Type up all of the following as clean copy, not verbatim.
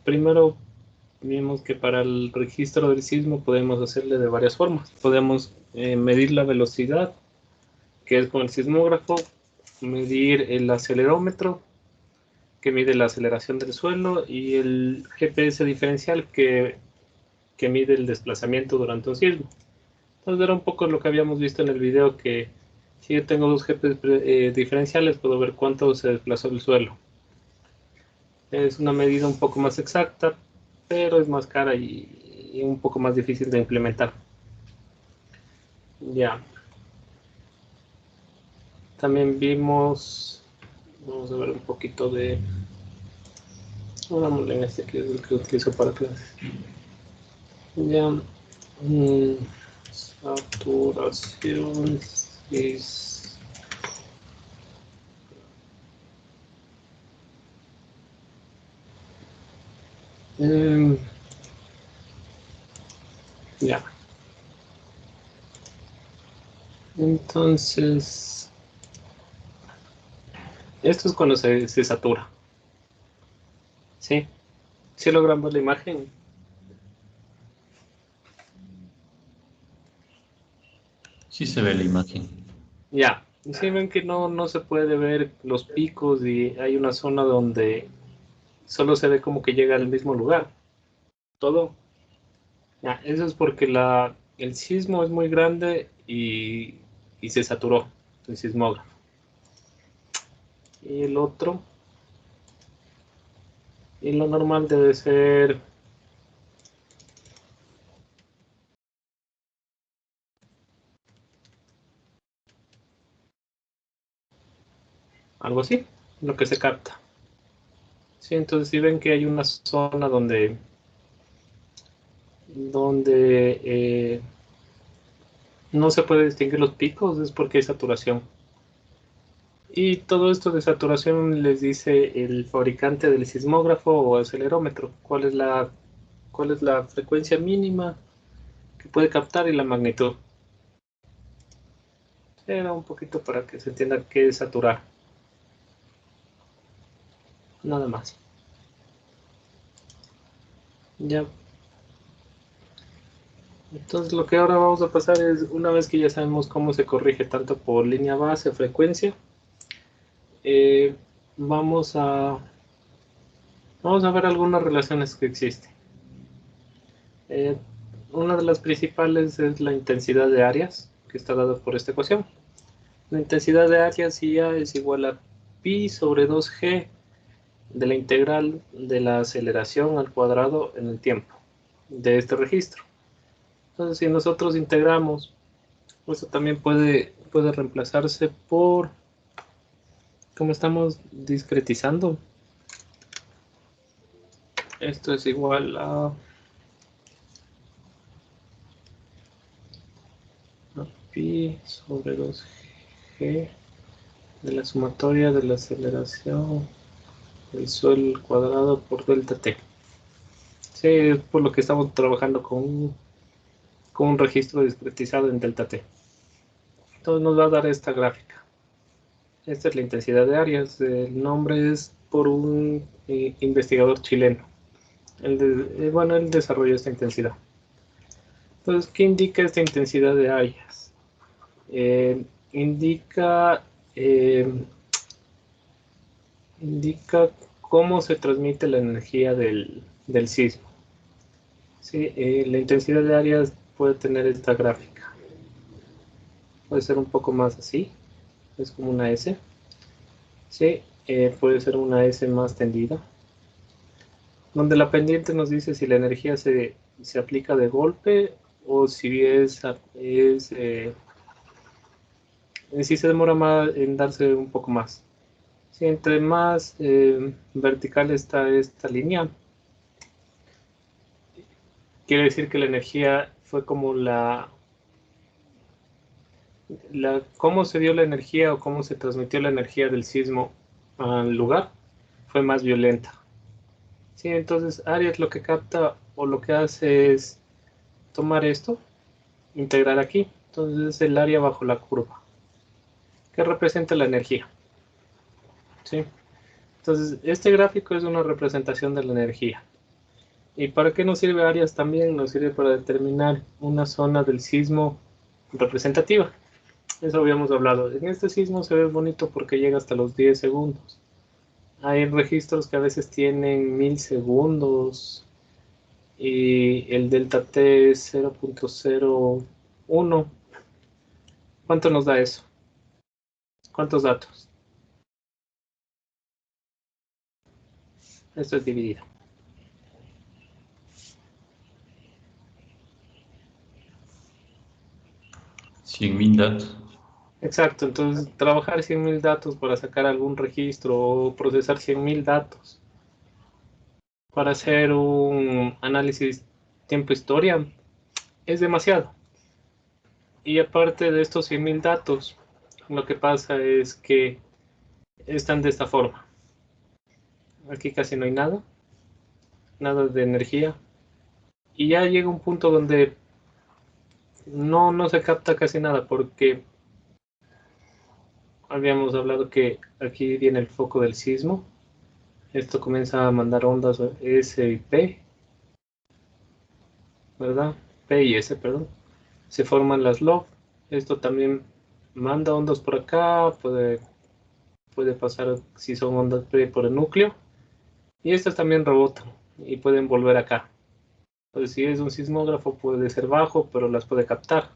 Primero vimos que para el registro del sismo podemos hacerle de varias formas. Podemos medir la velocidad, que es con el sismógrafo, medir el acelerómetro, que mide la aceleración del suelo, y el GPS diferencial, que mide el desplazamiento durante un sismo. Entonces era un poco lo que habíamos visto en el video, que si yo tengo dos GPS diferenciales, puedo ver cuánto se desplazó el suelo. Es una medida un poco más exacta, pero es más cara y un poco más difícil de implementar. Ya. También vimos, vamos a ver un poquito de, vamos en este que es el que utilizo para clases. Ya. Saturación es ya. Entonces, esto es cuando se satura. ¿Sí? ¿Sí logramos la imagen? Sí se ve la imagen. Ya. Sí ven que no se puede ver los picos, y hay una zona donde solo se ve como que llega al mismo lugar. Todo. Ya, eso es porque el sismo es muy grande y se saturó el sismógrafo. Y el otro, y lo normal debe ser algo así, lo que se capta. Sí, entonces si ven que hay una zona donde no se puede distinguir los picos, es porque hay saturación. Y todo esto de saturación les dice el fabricante del sismógrafo o acelerómetro, cuál es la frecuencia mínima que puede captar y la magnitud. Era un poquito para que se entienda qué es saturar, nada más. Ya. Entonces lo que ahora vamos a pasar es, una vez que ya sabemos cómo se corrige tanto por línea base, frecuencia, eh, vamos a ver algunas relaciones que existen. Eh, una de las principales es la intensidad de áreas, que está dada por esta ecuación. La intensidad de áreas IA es igual a pi sobre 2g de la integral de la aceleración al cuadrado en el tiempo de este registro. Entonces, si nosotros integramos, esto también puede reemplazarse por, como estamos discretizando, esto es igual a pi sobre 2g de la sumatoria de la aceleración del suelo cuadrado por delta t. Sí, es por lo que estamos trabajando con un registro discretizado en delta t. Entonces nos va a dar esta gráfica. Esta es la intensidad de áreas. El nombre es por un investigador chileno. Él desarrolló esta intensidad. Entonces, ¿qué indica esta intensidad de áreas? Indica, eh, indica cómo se transmite la energía del sismo. ¿Sí? La intensidad de áreas puede tener esta gráfica. Puede ser un poco más así. Es como una S. ¿Sí? Puede ser una S más tendida, donde la pendiente nos dice si la energía se aplica de golpe o si se demora más en darse un poco más. Si entre más vertical está esta línea, quiere decir que la energía fue como cómo se dio la energía o cómo se transmitió la energía del sismo al lugar, fue más violenta. Sí, entonces Arias lo que capta o lo que hace es tomar esto, integrar aquí. Entonces es el área bajo la curva, que representa la energía. ¿Sí? Entonces, este gráfico es una representación de la energía. ¿Y para qué nos sirve Arias también? Nos sirve para determinar una zona del sismo representativa. Eso habíamos hablado. En este sismo se ve bonito porque llega hasta los 10 segundos. Hay registros que a veces tienen 1000 segundos y el delta T es 0.01. ¿Cuánto nos da eso? ¿Cuántos datos? Esto es dividido. $100.000 datos. Exacto, entonces trabajar 100.000 datos para sacar algún registro o procesar 100.000 datos para hacer un análisis tiempo-historia es demasiado. Y aparte de estos 100.000 datos, lo que pasa es que están de esta forma. Aquí casi no hay nada, nada de energía. Y ya llega un punto donde no se capta casi nada porque habíamos hablado que aquí viene el foco del sismo. Esto comienza a mandar ondas S y P, ¿verdad? P y S, perdón. Se forman las LOB. Esto también manda ondas por acá, puede pasar si son ondas P por el núcleo. Y estas también rebotan y pueden volver acá. Entonces, si es un sismógrafo, puede ser bajo, pero las puede captar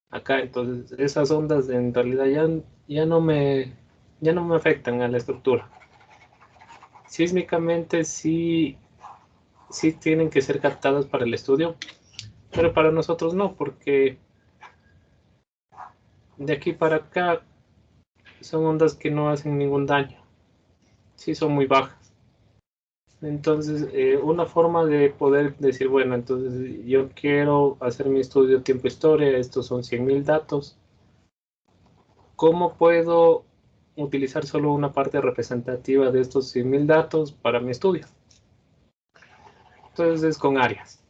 acá. Entonces, esas ondas en realidad ya no me afectan a la estructura. Sísmicamente sí tienen que ser captadas para el estudio, pero para nosotros no, porque de aquí para acá son ondas que no hacen ningún daño. Sí son muy bajas. Entonces, una forma de poder decir, bueno, entonces yo quiero hacer mi estudio tiempo-historia, estos son 100.000 datos. ¿Cómo puedo utilizar solo una parte representativa de estos 100.000 datos para mi estudio? Entonces, es con áreas.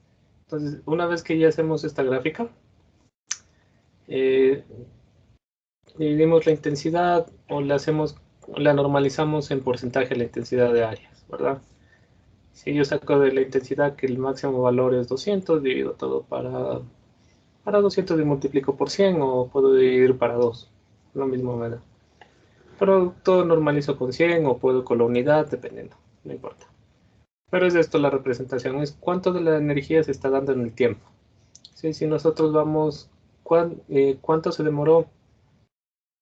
Entonces, una vez que ya hacemos esta gráfica, dividimos la intensidad o la normalizamos en porcentaje de la intensidad de áreas, ¿verdad? Si yo saco de la intensidad que el máximo valor es 200, divido todo para 200 y multiplico por 100 o puedo dividir para 2, lo mismo me da. Pero todo normalizo con 100 o puedo con la unidad, dependiendo, no importa. Pero es esto la representación, es cuánto de la energía se está dando en el tiempo. ¿Sí? Si nosotros vamos, cuánto se demoró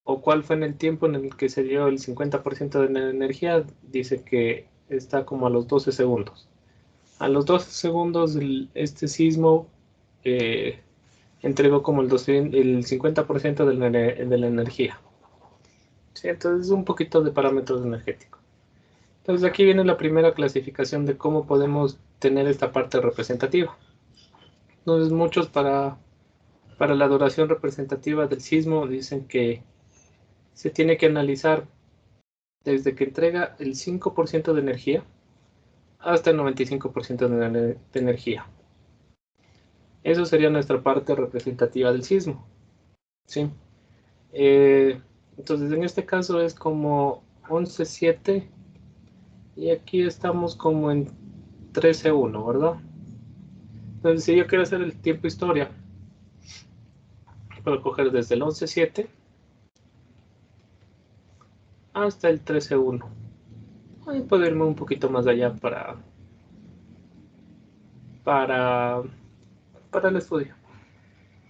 o cuál fue en el tiempo en el que se dio el 50% de la energía, dice que está como a los 12 segundos. A los 12 segundos este sismo entregó como el 50% de la energía. ¿Sí? Entonces un poquito de parámetros energéticos. Entonces aquí viene la primera clasificación de cómo podemos tener esta parte representativa. Entonces muchos para la duración representativa del sismo dicen que se tiene que analizar desde que entrega el 5% de energía hasta el 95% de energía. Eso sería nuestra parte representativa del sismo. ¿Sí? Entonces en este caso es como 11.7 y aquí estamos como en 13.1, ¿verdad? Entonces si yo quiero hacer el tiempo historia, puedo coger desde el 11.7 hasta el 13.1. Ahí puedo irme un poquito más allá para el estudio.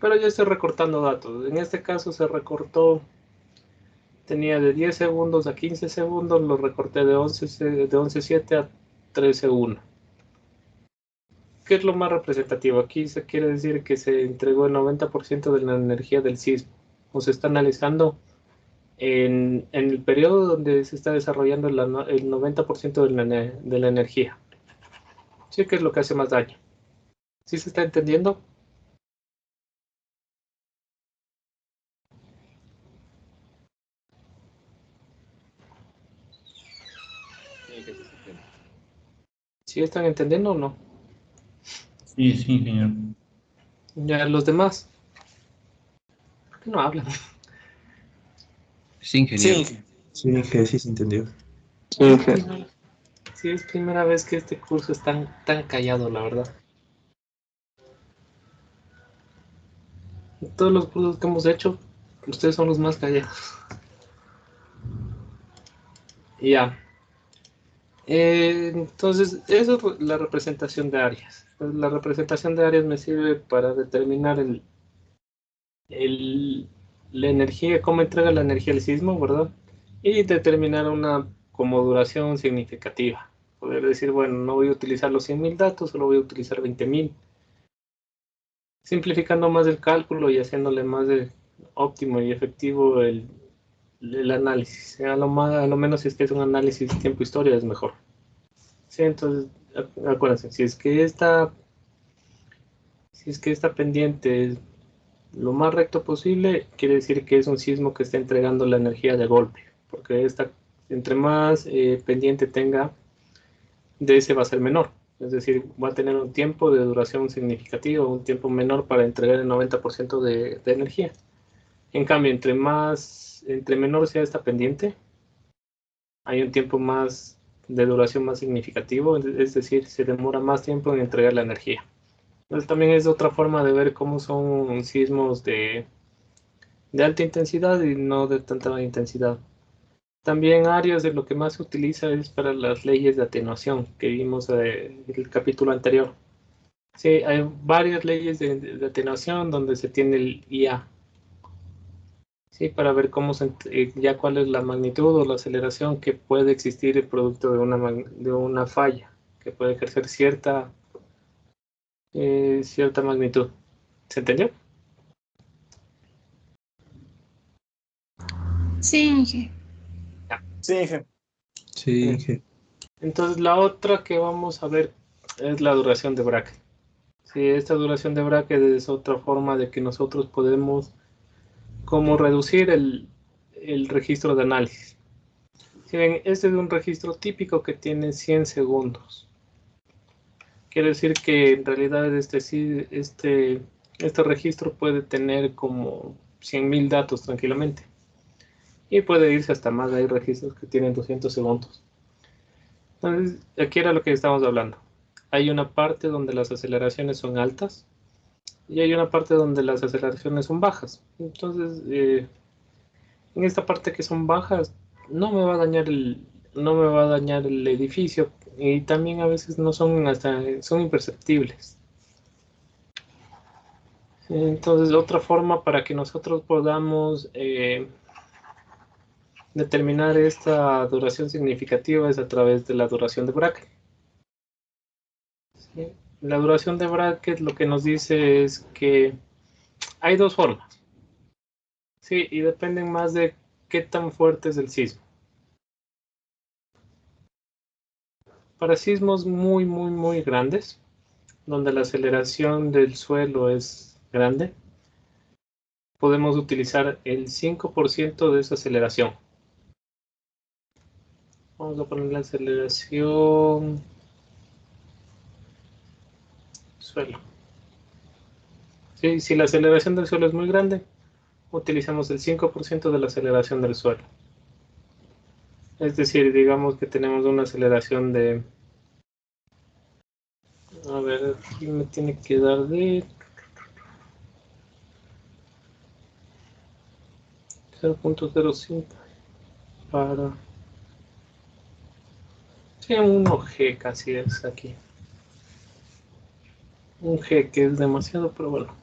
Pero ya estoy recortando datos. En este caso se recortó, tenía de 10 segundos a 15 segundos, lo recorté de 11.7 a 13.1. ¿Qué es lo más representativo? Aquí se quiere decir que se entregó el 90% de la energía del sismo. O se está analizando en el periodo donde se está desarrollando el 90% de la energía. Sí, que es lo que hace más daño. ¿Sí se está entendiendo? ¿Sí están entendiendo o no? Sí, sí, señor. Ya los demás. ¿Por qué no hablan? Sí, ingeniero. Sí, sí, que sí se entendió. Sí, sí, es primera vez que este curso es tan callado, la verdad. De todos los cursos que hemos hecho, ustedes son los más callados. Ya. Entonces, eso es la representación de áreas. Pues, la representación de áreas me sirve para determinar el- la energía, cómo entrega la energía el sismo, ¿verdad? Y determinar una como duración significativa. Poder decir, bueno, no voy a utilizar los 100.000 datos, solo voy a utilizar 20.000. Simplificando más el cálculo y haciéndole más óptimo y efectivo el análisis. A lo menos si es que es un análisis tiempo-historia es mejor. Sí, entonces, acuérdense, si es que esta pendiente es lo más recto posible, quiere decir que es un sismo que está entregando la energía de golpe, porque entre más pendiente tenga, de ese va a ser menor. Es decir, va a tener un tiempo de duración significativo, un tiempo menor para entregar el 90% de energía. En cambio, entre menor sea esta pendiente, hay un tiempo más de duración más significativo, es decir, se demora más tiempo en entregar la energía. Entonces también es otra forma de ver cómo son sismos de alta intensidad y no de tanta intensidad. También áreas de lo que más se utiliza es para las leyes de atenuación que vimos en el capítulo anterior. Sí, hay varias leyes de atenuación donde se tiene el IA. Sí, para ver ya cuál es la magnitud o la aceleración que puede existir el producto de una falla, que puede ejercer cierta magnitud. ¿Se entendió? Sí, Inge. Sí, Inge. Sí, Inge. Entonces la otra que vamos a ver es la duración de bracket. Sí, esta duración de bracket es otra forma de que nosotros podemos como reducir el registro de análisis. Si ven, este es un registro típico que tiene 100 segundos. Quiere decir que en realidad este registro puede tener como 100.000 datos tranquilamente. Y puede irse hasta más. Hay registros que tienen 200 segundos. Entonces, aquí era lo que estamos hablando. Hay una parte donde las aceleraciones son altas y hay una parte donde las aceleraciones son bajas. Entonces, en esta parte que son bajas, no me va a dañar el edificio y también a veces no son son imperceptibles. Entonces, otra forma para que nosotros podamos determinar esta duración significativa es a través de la duración de bracket. ¿Sí? La duración de bracket lo que nos dice es que hay dos formas. Sí, y dependen más de qué tan fuerte es el sismo. Para sismos muy grandes, donde la aceleración del suelo es grande, podemos utilizar el 5% de esa aceleración. Vamos a poner la aceleración suelo. Sí, si la aceleración del suelo es muy grande, utilizamos el 5% de la aceleración del suelo. Es decir, digamos que tenemos una aceleración de... A ver, aquí me tiene que dar de 0.05 para... Sí, un G casi es aquí. Un G que es demasiado, pero bueno.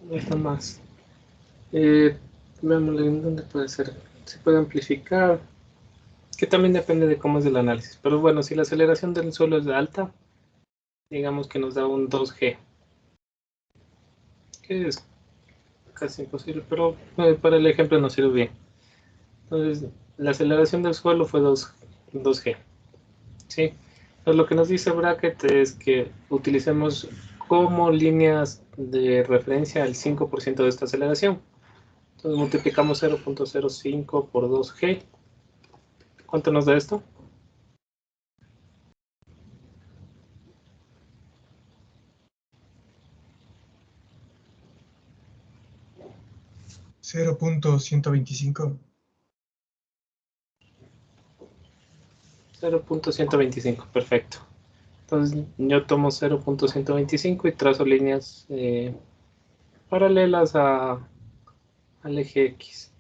No está más. Veámosle en dónde puede ser. Se puede amplificar, que también depende de cómo es el análisis. Pero bueno, si la aceleración del suelo es alta, digamos que nos da un 2G, que es casi imposible, pero para el ejemplo nos sirve bien. Entonces, la aceleración del suelo fue 2G. ¿Sí? Entonces, lo que nos dice Bracket es que utilicemos como líneas de referencia el 5% de esta aceleración. Entonces multiplicamos 0.05 por 2G. ¿Cuánto nos da esto? 0.125. 0.125, perfecto. Entonces yo tomo 0.125 y trazo líneas paralelas al eje X,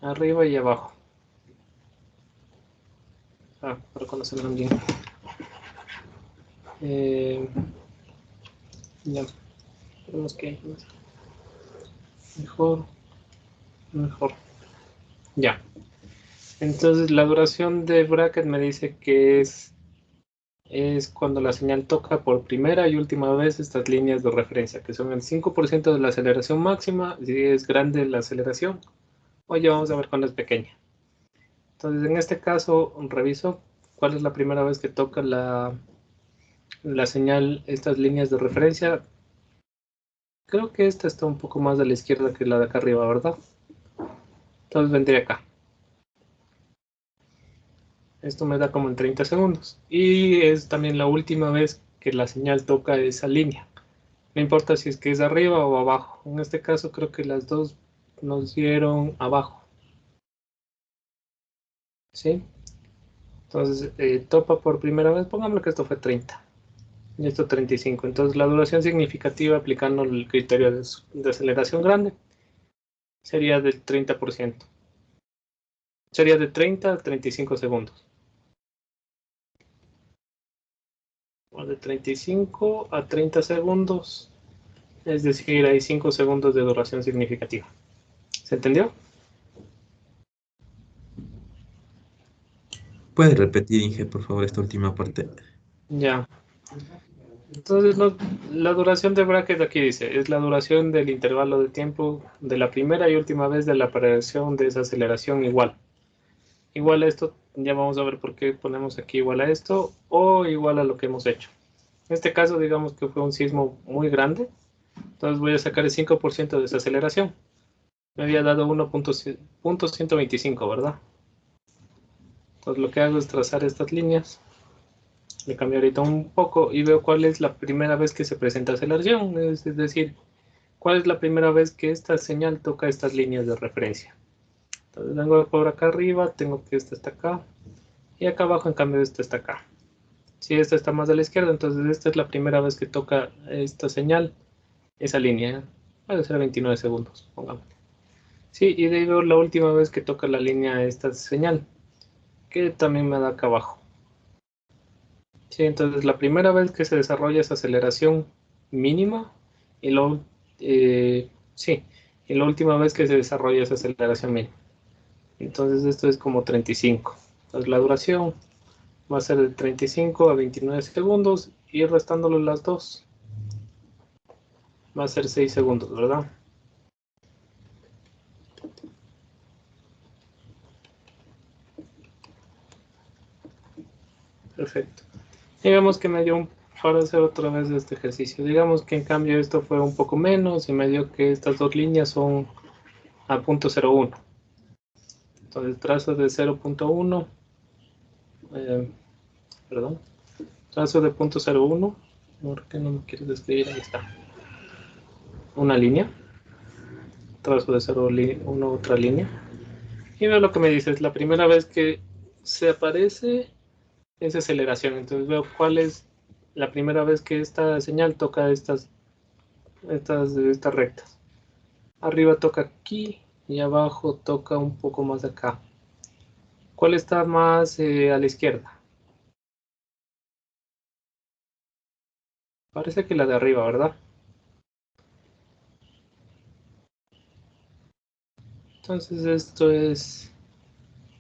arriba y abajo. Para conocerlo bien. Ya, vemos que hay mejor. Ya. Entonces la duración de bracket me dice que es cuando la señal toca por primera y última vez estas líneas de referencia, que son el 5% de la aceleración máxima, si es grande la aceleración, o ya vamos a ver cuando es pequeña. Entonces en este caso reviso cuál es la primera vez que toca la señal, estas líneas de referencia. Creo que esta está un poco más a la izquierda que la de acá arriba, ¿verdad? Entonces vendría acá. Esto me da como en 30 segundos. Y es también la última vez que la señal toca esa línea. No importa si es que es arriba o abajo. En este caso creo que las dos nos dieron abajo. ¿Sí? Entonces topa por primera vez. Pongámosle que esto fue 30. Y esto 35. Entonces la duración significativa aplicando el criterio de aceleración grande sería del 30%. Sería de 30 a 35 segundos. O de 35 a 30 segundos. Es decir, hay 5 segundos de duración significativa. ¿Se entendió? ¿Puede repetir, Inge, por favor, esta última parte? Ya. Entonces, la duración de bracket aquí dice, es la duración del intervalo de tiempo de la primera y última vez de la aparición de esa aceleración igual. Igual a esto, ya vamos a ver por qué ponemos aquí igual a esto, o igual a lo que hemos hecho. En este caso, digamos que fue un sismo muy grande, entonces voy a sacar el 5% de esa aceleración. Me había dado 1.125, ¿verdad? Entonces lo que hago es trazar estas líneas. Le cambio ahorita un poco y veo cuál es la primera vez que se presenta aceleración. Es decir, cuál es la primera vez que esta señal toca estas líneas de referencia. Entonces vengo por acá arriba, tengo que esta está acá. Y acá abajo, en cambio, esta está acá. Si esta está más a la izquierda, entonces esta es la primera vez que toca esta señal, esa línea. Puede ser 29 segundos, pongamos. Sí, y de ahí veo la última vez que toca la línea esta señal, que también me da acá abajo. Sí, entonces la primera vez que se desarrolla esa aceleración mínima y luego, sí, y la última vez que se desarrolla esa aceleración mínima. Entonces esto es como 35. Entonces la duración va a ser de 35 a 29 segundos y restándole las dos va a ser 6 segundos, ¿verdad? Perfecto. Digamos que me dio para hacer otra vez este ejercicio. Digamos que en cambio esto fue un poco menos y me dio que estas dos líneas son a 0.01. Entonces trazo de 0.1, perdón, trazo de 0.01, ¿por qué no me quieres describir? Ahí está. Una línea, trazo de 0.1 otra línea. Y veo lo que me dice, es la primera vez que se aparece esa aceleración. Entonces veo cuál es la primera vez que esta señal toca estas rectas. Arriba toca aquí y abajo toca un poco más acá. ¿Cuál está más a la izquierda? Parece que la de arriba, ¿verdad? Entonces esto es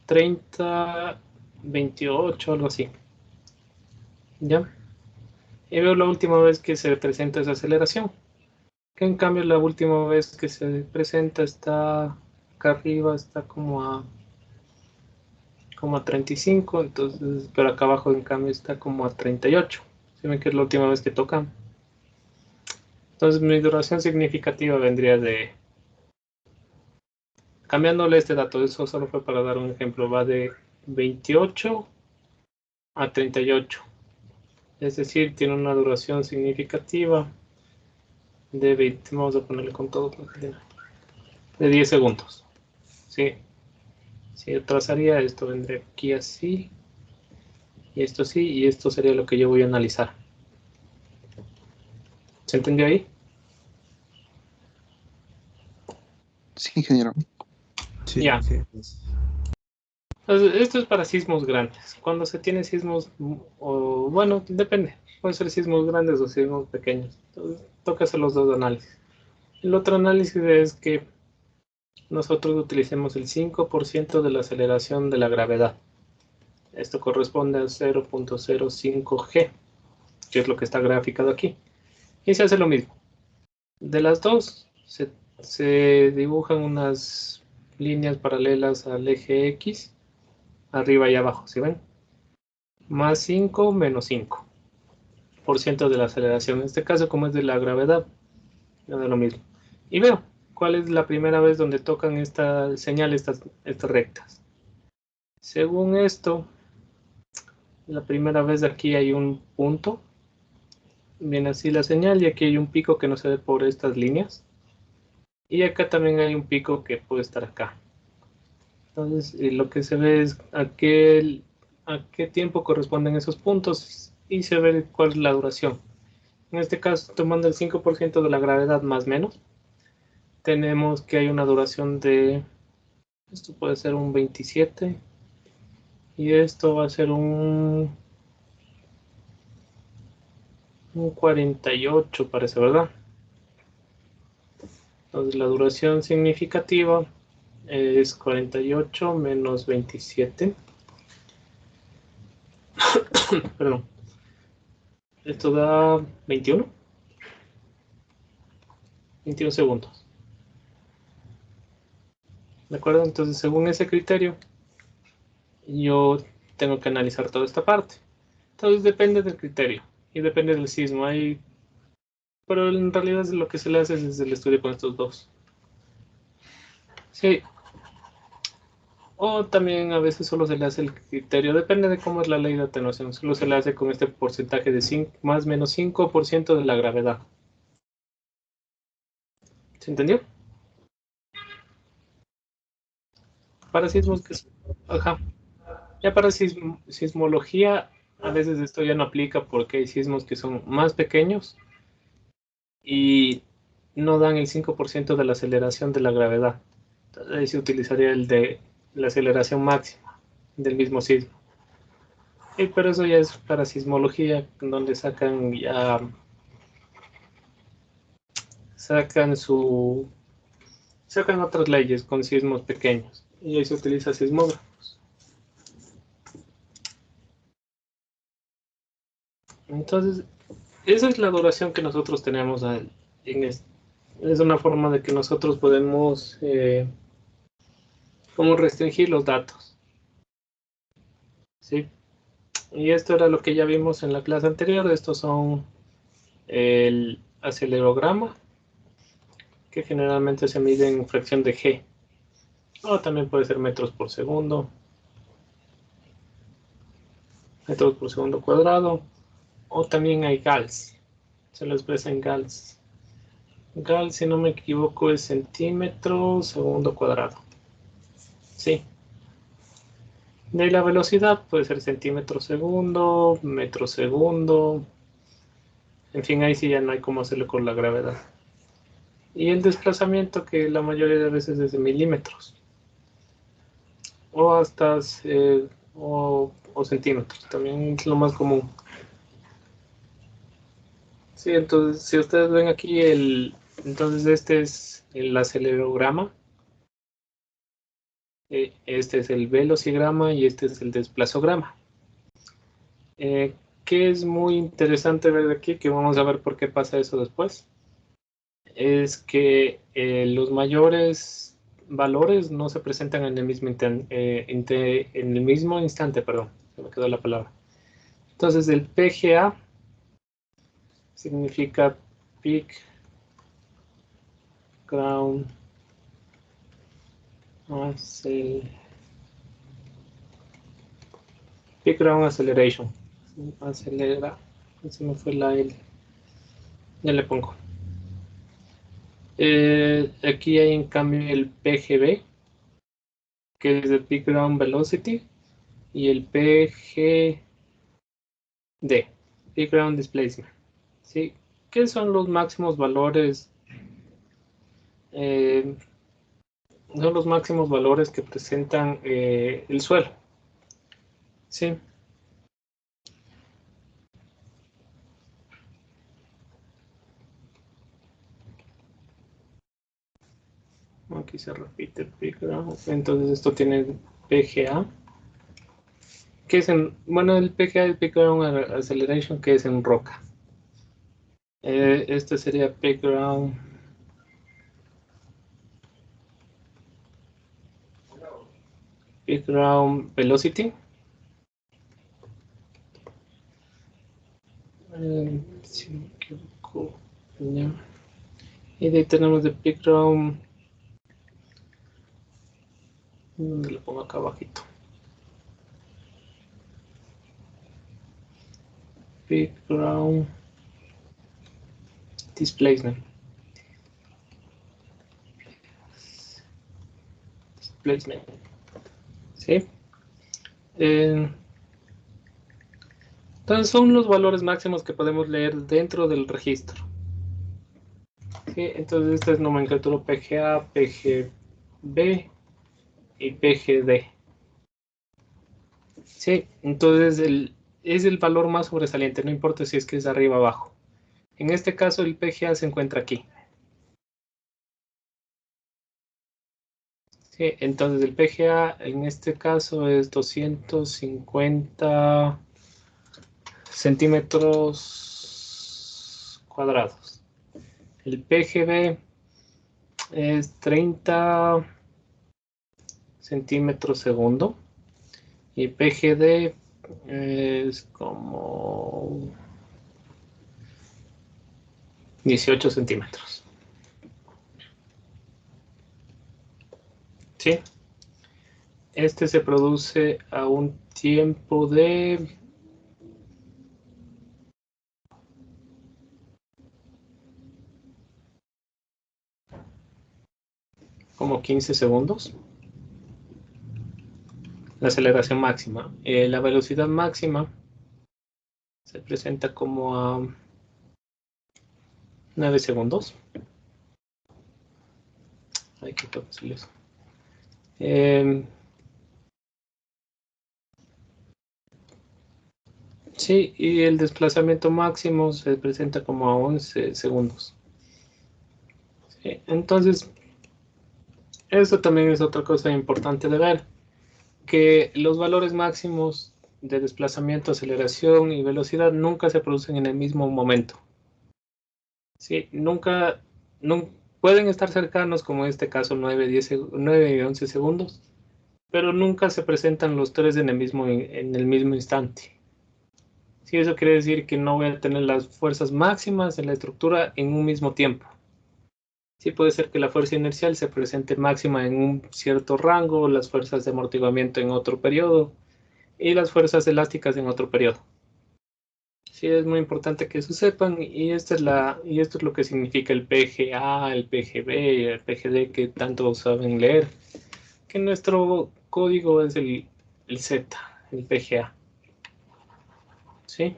30, 28, algo así. ¿Ya? Y veo la última vez que se presenta esa aceleración. Que en cambio la última vez que se presenta está acá arriba, está como a 35, entonces, pero acá abajo en cambio está como a 38. ¿Sí ven que es la última vez que tocan? Entonces mi duración significativa vendría de... Cambiándole este dato, eso solo fue para dar un ejemplo, va de 28 a 38. Es decir, tiene una duración significativa de 20. Vamos a ponerle con todo. de 10 segundos. ¿Sí? Si yo trazaría esto, vendría aquí así, y esto sí, y esto sería lo que yo voy a analizar. ¿Se entendió ahí? Sí, ingeniero. Sí, Ya. sí. Entonces, esto es para sismos grandes. Cuando se tiene sismos, o bueno, depende. Pueden ser sismos grandes o sismos pequeños. Entonces, toca hacer los dos análisis. El otro análisis es que nosotros utilicemos el 5% de la aceleración de la gravedad. Esto corresponde a 0.05 G, que es lo que está graficado aquí. Y se hace lo mismo. De las dos, se dibujan unas líneas paralelas al eje X, arriba y abajo, ¿sí ven? Más 5 menos 5% de la aceleración. En este caso, como es de la gravedad, no es lo mismo. Y veo cuál es la primera vez donde tocan esta señal, estas rectas. Según esto, la primera vez aquí hay un punto, viene así la señal, y aquí hay un pico que no se ve por estas líneas. Y acá también hay un pico que puede estar acá. Entonces, lo que se ve es a qué tiempo corresponden esos puntos y se ve cuál es la duración. En este caso, tomando el 5% de la gravedad más menos, tenemos que hay una duración de, esto puede ser un 27, y esto va a ser un 48, parece, ¿verdad? Entonces, la duración significativa es 48 menos 27. Perdón. Esto da 21 segundos. ¿De acuerdo? Entonces, según ese criterio, yo tengo que analizar toda esta parte. Entonces, depende del criterio y depende del sismo. Pero en realidad lo que se le hace es desde el estudio con estos dos. Sí. O también a veces solo se le hace el criterio, depende de cómo es la ley de atenuación. Solo se le hace con este porcentaje de más o menos 5% de la gravedad. ¿Se entendió? Para sismos que es... Ajá. Ya para sismología, a veces esto ya no aplica porque hay sismos que son más pequeños y no dan el 5% de la aceleración de la gravedad. Entonces ahí se utilizaría el de la aceleración máxima del mismo sismo. Pero eso ya es para sismología, donde sacan otras leyes con sismos pequeños. Y ahí se utiliza sismógrafos. Entonces, esa es la duración que nosotros tenemos es una forma de que nosotros podemos como restringir los datos. ¿Sí? Y esto era lo que ya vimos en la clase anterior. Estos son el acelerograma, que generalmente se mide en fracción de G. O también puede ser metros por segundo cuadrado. O también hay GALS. Se lo expresa en GALS. GALS, si no me equivoco, es centímetro segundo cuadrado. Sí. De la velocidad puede ser centímetro segundo, metro segundo. En fin, ahí sí ya no hay cómo hacerlo con la gravedad. Y el desplazamiento, que la mayoría de veces es de milímetros. O hasta o centímetros, también es lo más común. Sí, entonces si ustedes ven aquí entonces este es el acelerograma, este es el velocigrama y este es el desplazograma. Que es muy interesante ver aquí, que vamos a ver por qué pasa eso después, es que los mayores valores no se presentan en el mismo instante, perdón, se me quedó la palabra. Entonces el PGA significa Peak Ground Acceleration. Acelera, se me fue la L. Ya le pongo. Aquí hay en cambio el PGB, que es el Peak Ground Velocity, y el PGD, Peak Ground Displacement. ¿Sí? ¿Qué son los máximos valores? Son los máximos valores que presentan el suelo. ¿Sí? Aquí se repite el Peak Ground. Entonces esto tiene PGA. Que es en, bueno, el PGA, el Peak Ground Acceleration, que es en roca. Este sería Peak Ground Velocity. Si me equivoco, ya. Y de ahí tenemos de Peak Ground. ¿Dónde lo pongo acá abajito? Peak Ground Displacement. ¿Sí? Entonces son los valores máximos que podemos leer dentro del registro. ¿Sí? Entonces esta es nomenclatura PGA, PGB y PGD. ¿Sí? Entonces es el valor más sobresaliente, no importa si es que es arriba o abajo. En este caso el PGA se encuentra aquí. Sí, entonces el PGA en este caso es 250 centímetros cuadrados. El PGB es 30 centímetros segundo. Y PGD es como 18 centímetros. ¿Sí? Este se produce a un tiempo de como 15 segundos. La aceleración máxima. La velocidad máxima se presenta como a 9 segundos. Hay que traducir eso. Sí, y el desplazamiento máximo se presenta como a 11 segundos. Sí, entonces, eso también es otra cosa importante de ver, que los valores máximos de desplazamiento, aceleración y velocidad nunca se producen en el mismo momento. Sí, nunca pueden estar cercanos, como en este caso 9 y 11 segundos, pero nunca se presentan los tres en el mismo instante. Sí, eso quiere decir que no voy a tener las fuerzas máximas de la estructura en un mismo tiempo. Sí, puede ser que la fuerza inercial se presente máxima en un cierto rango, las fuerzas de amortiguamiento en otro periodo y las fuerzas elásticas en otro periodo. Sí, es muy importante que eso sepan, y esto es lo que significa el PGA, el PGB y el PGD, que tanto saben leer, que nuestro código es el Z, el PGA. ¿Sí?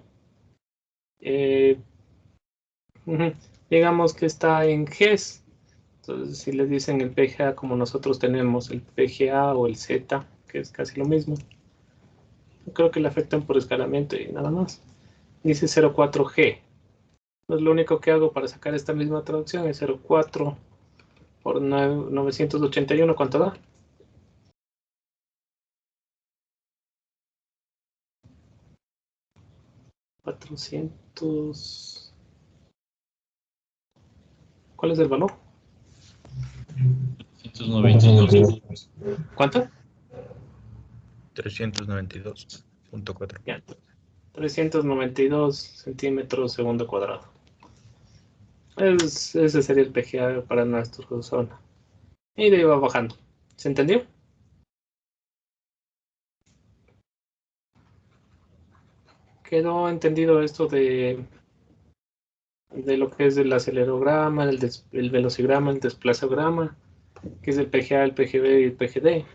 Digamos que está en GES. Entonces, si les dicen el PGA como nosotros tenemos el PGA o el Z, que es casi lo mismo, creo que le afectan por escalamiento y nada más. Dice 04G. Pues lo único que hago para sacar esta misma traducción es 04 por 981, ¿cuánto da? $400. ¿Cuál es el valor? 392. ¿Cuánto? 392.4. Ya, 392 centímetros segundo cuadrado. Ese sería el PGA para nuestra zona. Y de ahí va bajando. ¿Se entendió? ¿Quedó entendido esto de de lo que es el acelerograma, el velocigrama, el desplazograma, que es el PGA, el PGB y el PGD.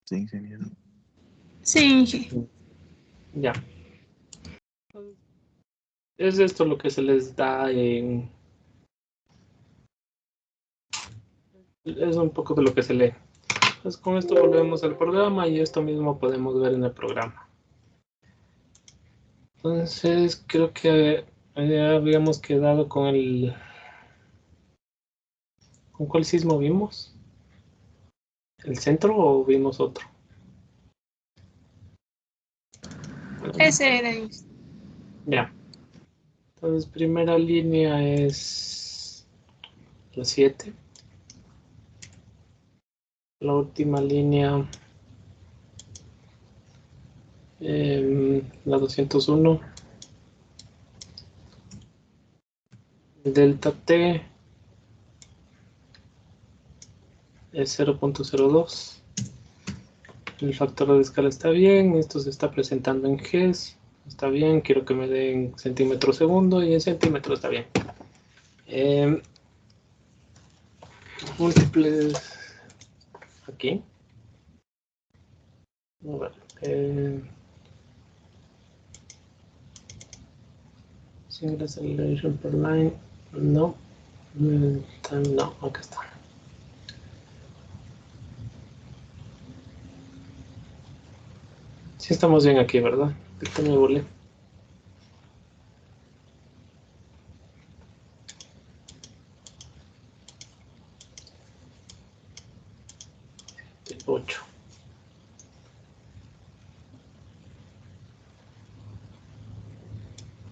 Sí, ingeniero. Sí, Inge. Ya. Es esto lo que se les da en... Es un poco de lo que se lee. Entonces con esto volvemos al programa y esto mismo podemos ver en el programa. Entonces creo que ya habíamos quedado con el... ¿Con cuál sismo vimos? ¿El centro o vimos otro? Ese era Inge. Ya. Entonces primera línea es la 7. La última línea, la 201. Delta T es 0.02. El factor de escala está bien. Esto se está presentando en Gs. Está bien. Quiero que me den centímetros segundo y en centímetros está bien. Múltiples aquí. A ver, single acceleration per line. No. No, acá está. Sí estamos bien aquí, ¿verdad? Ahorita me volé. El 8.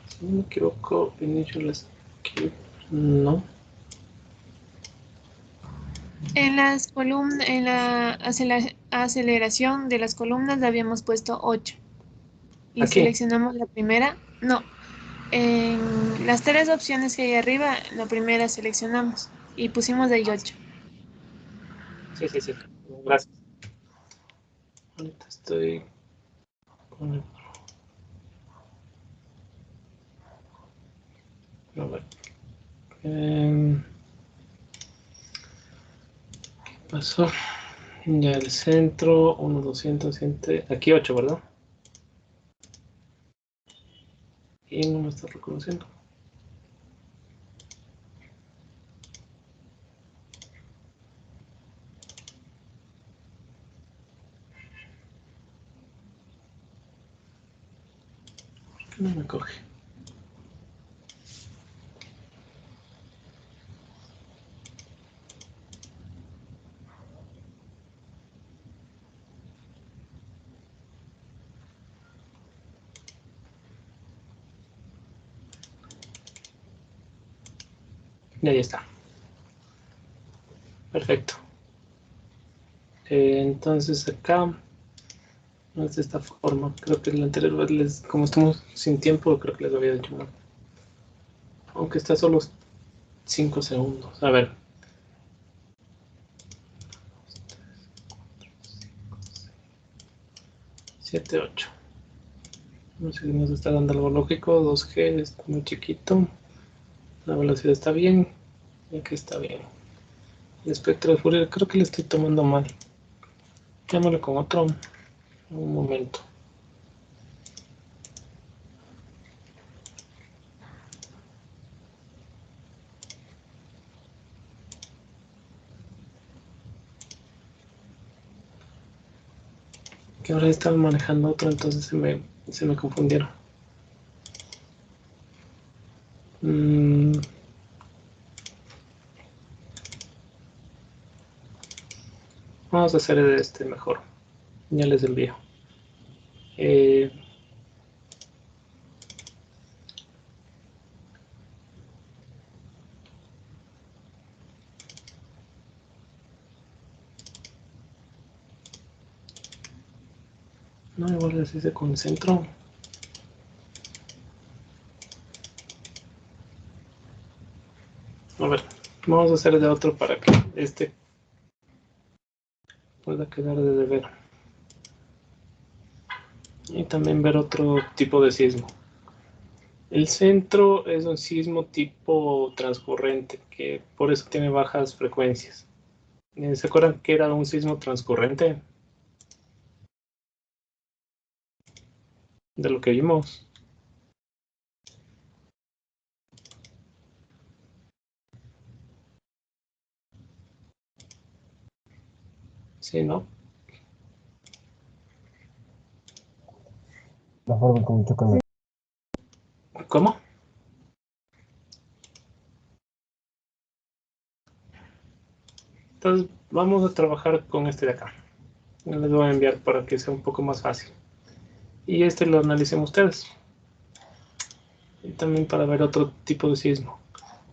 Si no me equivoco, initial skip. No. En las columnas, en la aceleración de las columnas le habíamos puesto 8. Y Aquí. seleccionamos la primera. No. En las tres opciones que hay arriba, la primera seleccionamos y pusimos ahí 8. Sí. Gracias. Ahorita estoy con el... A ver. ¿Qué pasó? Ya el centro, 1, 200, aquí 8, ¿verdad? Y no me está reconociendo. ¿Por qué no me coge? Y ahí está. Perfecto. Entonces acá, no es de esta forma. Creo que en la anterior vez, como estamos sin tiempo, creo que les había dicho mal. Aunque está solo 5 segundos. A ver. 7, 8. No sé si nos está dando algo lógico. 2G está muy chiquito. La velocidad está bien. Y aquí está bien. El espectro de Fourier creo que le estoy tomando mal. Llámalo con otro. Un momento. Que ahora estaba manejando otro, entonces se me confundieron. Vamos a hacer este mejor. Ya les envío. No, igual así se concentró. A ver, vamos a hacer de otro para que este pueda quedar de deber. Y también ver otro tipo de sismo. El centro es un sismo tipo transcurrente, que por eso tiene bajas frecuencias. ¿Se acuerdan que era un sismo transcurrente? De lo que vimos. Sí, ¿no? La forma como chocan las... ¿Cómo? Entonces, vamos a trabajar con este de acá. Les voy a enviar para que sea un poco más fácil. Y este lo analicen ustedes. Y también para ver otro tipo de sismo.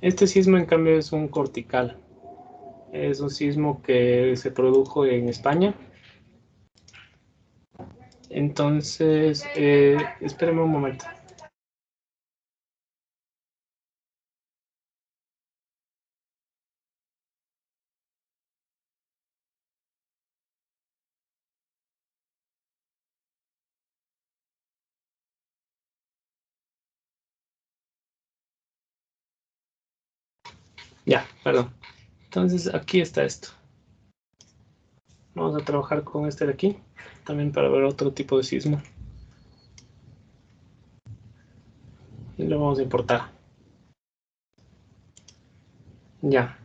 Este sismo, en cambio, es un cortical. Es un sismo que se produjo en España. Entonces, espérenme un momento. Ya, perdón. Entonces, aquí está esto. Vamos a trabajar con este de aquí, también para ver otro tipo de sismo. Y lo vamos a importar. Ya.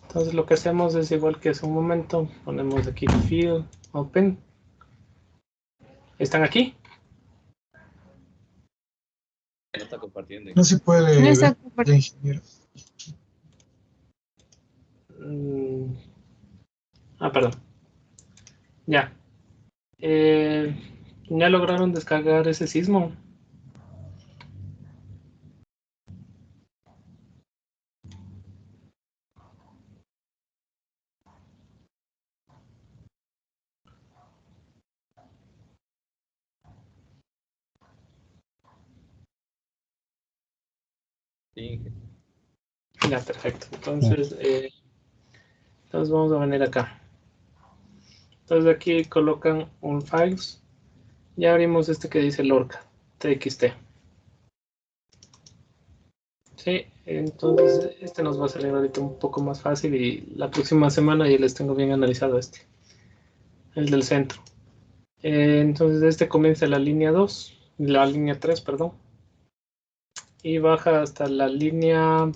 Entonces lo que hacemos es igual que hace un momento. Ponemos aquí field open. ¿Están aquí? No está compartiendo. No se puede No está ver, compartiendo. ingeniero. Perdón. Ya. ¿Ya lograron descargar ese sismo? Sí. Ya, perfecto. Entonces vamos a venir acá. Entonces aquí colocan un files. Ya abrimos este que dice Lorca, TXT. Sí, entonces este nos va a salir ahorita un poco más fácil y la próxima semana ya les tengo bien analizado este, el del centro. Entonces este comienza la línea 2, la línea 3, perdón, y baja hasta la línea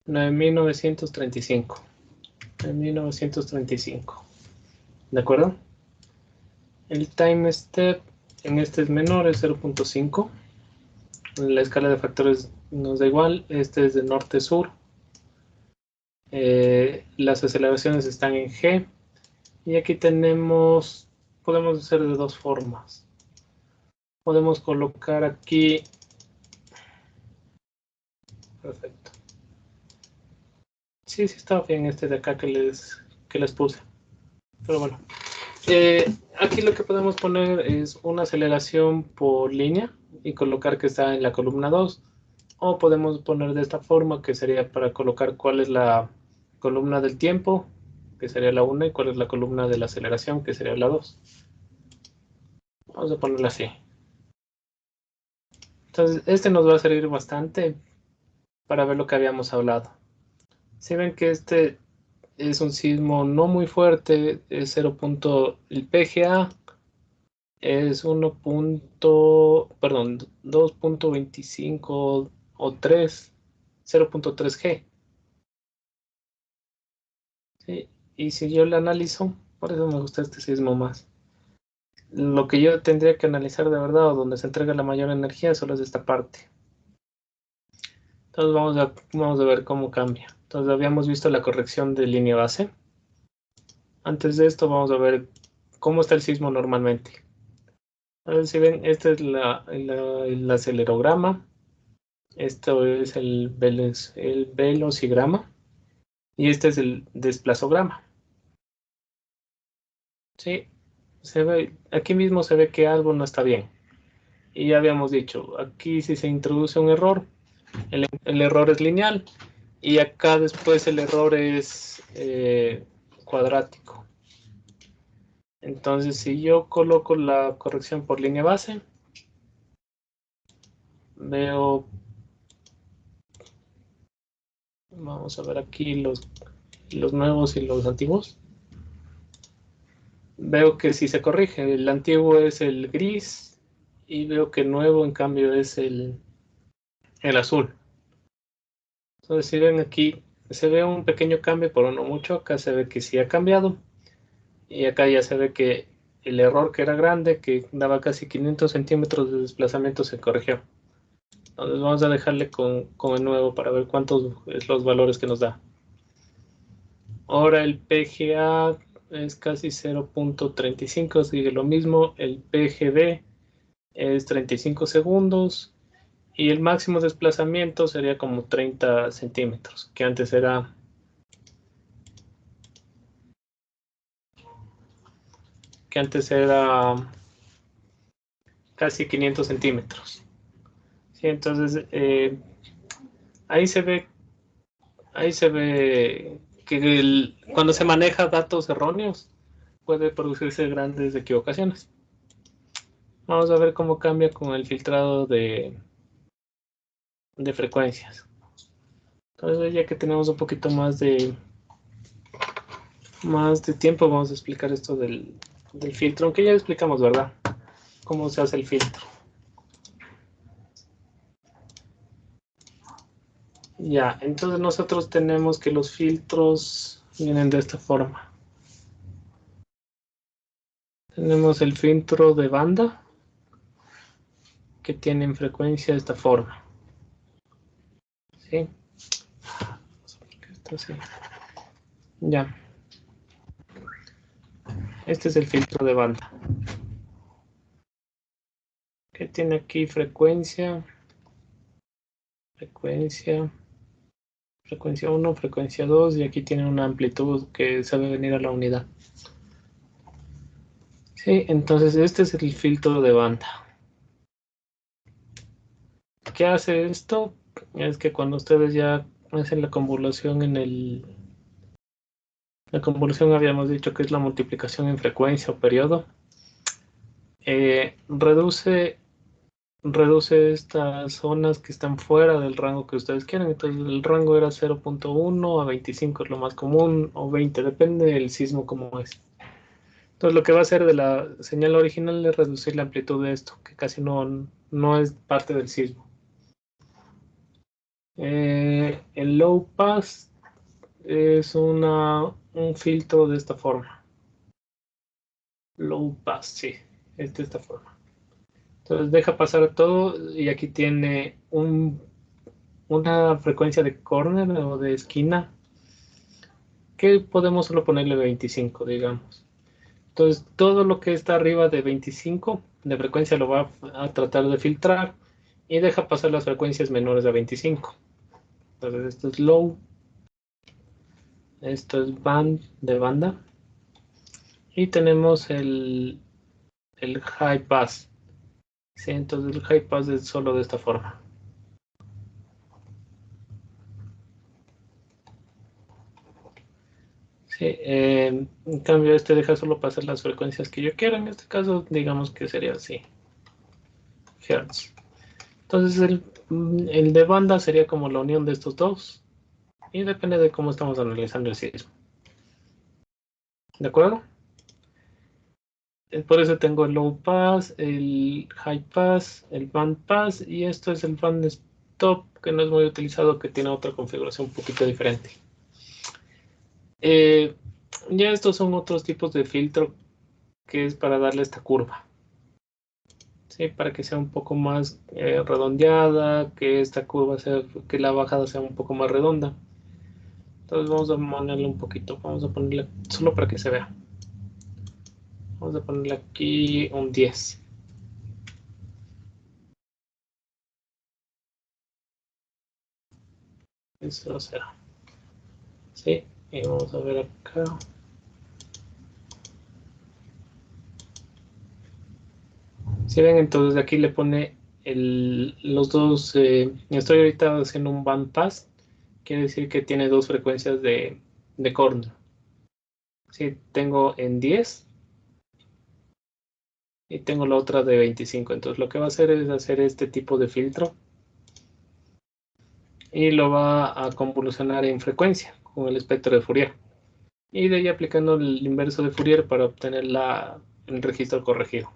9935. 9935. ¿De acuerdo? El time step en este es menor, es 0.5. La escala de factores nos da igual, este es de norte a sur. Las aceleraciones están en G. Y aquí tenemos, podemos hacer de dos formas. Podemos colocar aquí, perfecto. Sí, está bien este de acá que les puse. Pero bueno, aquí lo que podemos poner es una aceleración por línea y colocar que está en la columna 2. O podemos poner de esta forma, que sería para colocar cuál es la columna del tiempo, que sería la 1, y cuál es la columna de la aceleración, que sería la 2. Vamos a ponerla así. Entonces, este nos va a servir bastante para ver lo que habíamos hablado. Si ven que este es un sismo no muy fuerte, es 0. El PGA es 2.25 o 3, 0.3 G. ¿Sí? Y si yo lo analizo, por eso me gusta este sismo más. Lo que yo tendría que analizar de verdad, o donde se entrega la mayor energía, solo es esta parte. Entonces vamos a ver cómo cambia. Entonces habíamos visto la corrección de línea base. Antes de esto vamos a ver cómo está el sismo normalmente. A ver si ven, este es el acelerograma. Esto es el velocigrama. Y este es el desplazograma. Sí, aquí mismo se ve que algo no está bien. Y ya habíamos dicho, aquí si se introduce un error, el error es lineal. Y acá después el error es cuadrático. Entonces, si yo coloco la corrección por línea base, veo, vamos a ver aquí los nuevos y los antiguos. Veo que si se corrige, el antiguo es el gris y veo que el nuevo en cambio es el azul. Entonces si ven aquí, se ve un pequeño cambio, pero no mucho. Acá se ve que sí ha cambiado. Y acá ya se ve que el error que era grande, que daba casi 500 centímetros de desplazamiento, se corrigió. Entonces vamos a dejarle con el nuevo para ver cuántos es los valores que nos da. Ahora el PGA es casi 0.35, sigue lo mismo. El PGD es 35 segundos. Y el máximo desplazamiento sería como 30 centímetros, que antes era casi 500 centímetros. ¿Sí? Entonces, ahí se ve que cuando se maneja datos erróneos, puede producirse grandes equivocaciones. Vamos a ver cómo cambia con el filtrado de frecuencias. Entonces, ya que tenemos un poquito más de tiempo, vamos a explicar esto del filtro, aunque ya explicamos, ¿verdad? Cómo se hace el filtro. Ya, entonces nosotros tenemos que los filtros vienen de esta forma. Tenemos el filtro de banda, que tiene en frecuencia de esta forma. ¿Sí? Esto sí. Ya. Este es el filtro de banda. Que tiene aquí frecuencia 1, frecuencia 2, y aquí tiene una amplitud que sabe venir a la unidad. Sí, entonces este es el filtro de banda. ¿Qué hace esto? Es que cuando ustedes ya hacen la convolución la convolución habíamos dicho que es la multiplicación en frecuencia o periodo, reduce estas zonas que están fuera del rango que ustedes quieren. Entonces el rango era 0.1 a 25 es lo más común, o 20, depende del sismo como es. Entonces lo que va a hacer de la señal original es reducir la amplitud de esto, que casi no es parte del sismo. El low pass es un filtro de esta forma. Low pass, sí, es de esta forma. Entonces deja pasar todo y aquí tiene una frecuencia de corner o de esquina que podemos solo ponerle 25, digamos. Entonces todo lo que está arriba de 25 de frecuencia lo va a tratar de filtrar y deja pasar las frecuencias menores a 25. Entonces esto es low, esto es de banda, y tenemos el high pass. Sí, entonces el high pass es solo de esta forma. Sí, en cambio este deja solo pasar las frecuencias que yo quiero. En este caso, digamos que sería así, Hertz. Entonces el de banda sería como la unión de estos dos, y depende de cómo estamos analizando el sismo. ¿De acuerdo? Por eso tengo el low pass, el high pass, el band pass, y esto es el band stop, que no es muy utilizado, que tiene otra configuración un poquito diferente. Ya estos son otros tipos de filtro, que es para darle esta curva. ¿Sí? Para que sea un poco más redondeada, que esta curva sea, que la bajada sea un poco más redonda. Entonces vamos a ponerle un poquito, vamos a ponerle solo para que se vea. Vamos a ponerle aquí un 10. Eso será. Sí, y vamos a ver acá. Si ven, entonces aquí le pone los dos. Estoy ahorita haciendo un band pass, quiere decir que tiene dos frecuencias de corner. Sí, tengo en 10 y tengo la otra de 25. Entonces lo que va a hacer es hacer este tipo de filtro y lo va a convolucionar en frecuencia con el espectro de Fourier. Y de ahí aplicando el inverso de Fourier para obtener el registro corregido.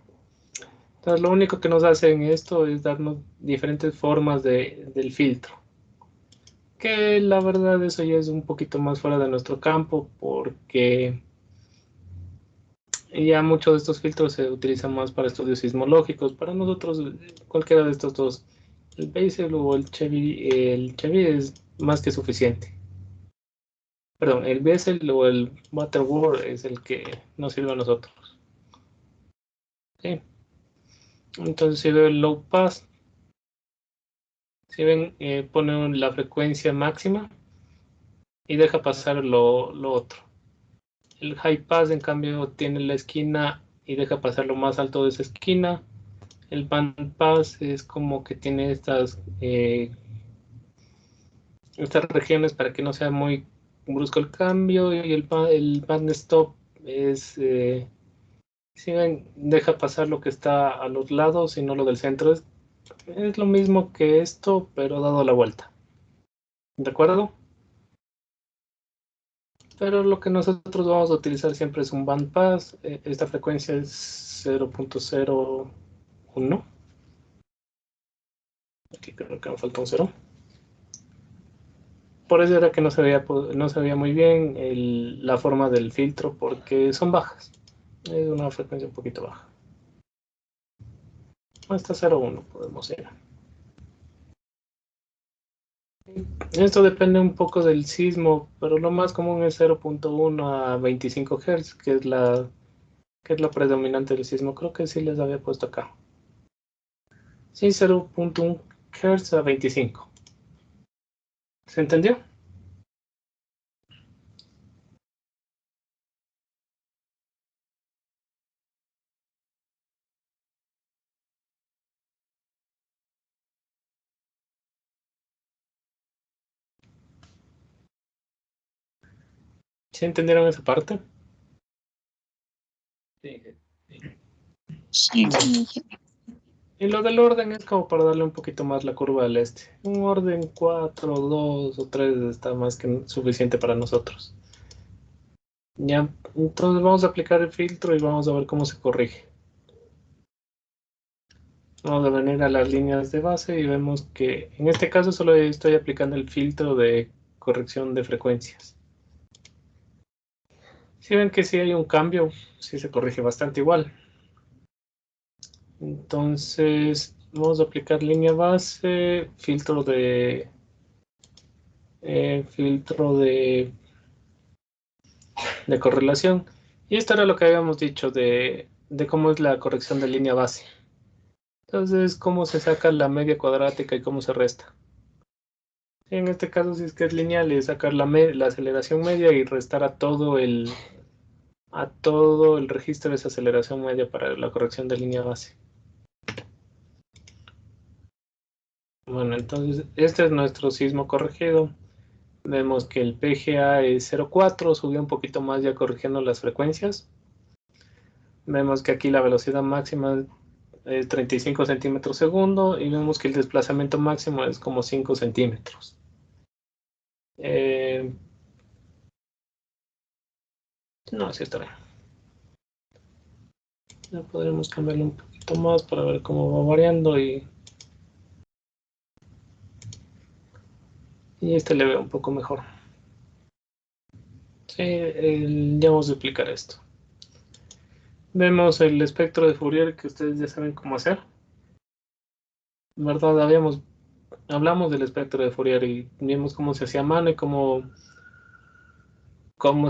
Entonces lo único que nos hace en esto es darnos diferentes formas del filtro. Que la verdad eso ya es un poquito más fuera de nuestro campo porque ya muchos de estos filtros se utilizan más para estudios sismológicos. Para nosotros cualquiera de estos dos, el Bessel o el Chevi es más que suficiente. Perdón, el Bessel o el Butterworth es el que nos sirve a nosotros. ¿Sí? Entonces si veo el low pass, si ven, pone la frecuencia máxima y deja pasar lo otro. El high pass, en cambio, tiene la esquina y deja pasar lo más alto de esa esquina. El band pass es como que tiene estas regiones para que no sea muy brusco el cambio. Y el band stop es, si ven, deja pasar lo que está a los lados y no lo del centro. Es lo mismo que esto, pero dado la vuelta. ¿De acuerdo? Pero lo que nosotros vamos a utilizar siempre es un bandpass. Esta frecuencia es 0.01. Aquí creo que me falta un 0. Por eso era que no se veía muy bien la forma del filtro, porque son bajas. Es una frecuencia un poquito baja. Hasta 0.1 podemos ir. Esto depende un poco del sismo, pero lo más común es 0.1 a 25 Hz, que es lo predominante del sismo. Creo que sí les había puesto acá. Sí, 0.1 Hz a 25. ¿Se entendió? ¿Sí entendieron esa parte? Sí, sí. Sí. Y lo del orden es como para darle un poquito más la curva del este. Un orden 4, 2 o 3 está más que suficiente para nosotros. Ya, entonces vamos a aplicar el filtro y vamos a ver cómo se corrige. Vamos a venir a las líneas de base y vemos que en este caso solo estoy aplicando el filtro de corrección de frecuencias. Si ven que sí hay un cambio, sí se corrige bastante igual. Entonces vamos a aplicar línea base, filtro de correlación. Y esto era lo que habíamos dicho de cómo es la corrección de línea base. Entonces, cómo se saca la media cuadrática y cómo se resta. En este caso, si es que es lineal, es sacar la aceleración media y restar a todo el registro de esa aceleración media para la corrección de línea base. Bueno, entonces este es nuestro sismo corregido. Vemos que el PGA es 0.4, subió un poquito más ya corrigiendo las frecuencias. Vemos que aquí la velocidad máxima es 35 centímetros segundo y vemos que el desplazamiento máximo es como 5 centímetros. No, sí está bien. Ya podremos cambiarlo un poquito más para ver cómo va variando y este le veo un poco mejor. Sí, ya vamos a explicar esto. Vemos el espectro de Fourier que ustedes ya saben cómo hacer. ¿Verdad? Hablamos del espectro de Fourier y vimos cómo se hacía a mano y cómo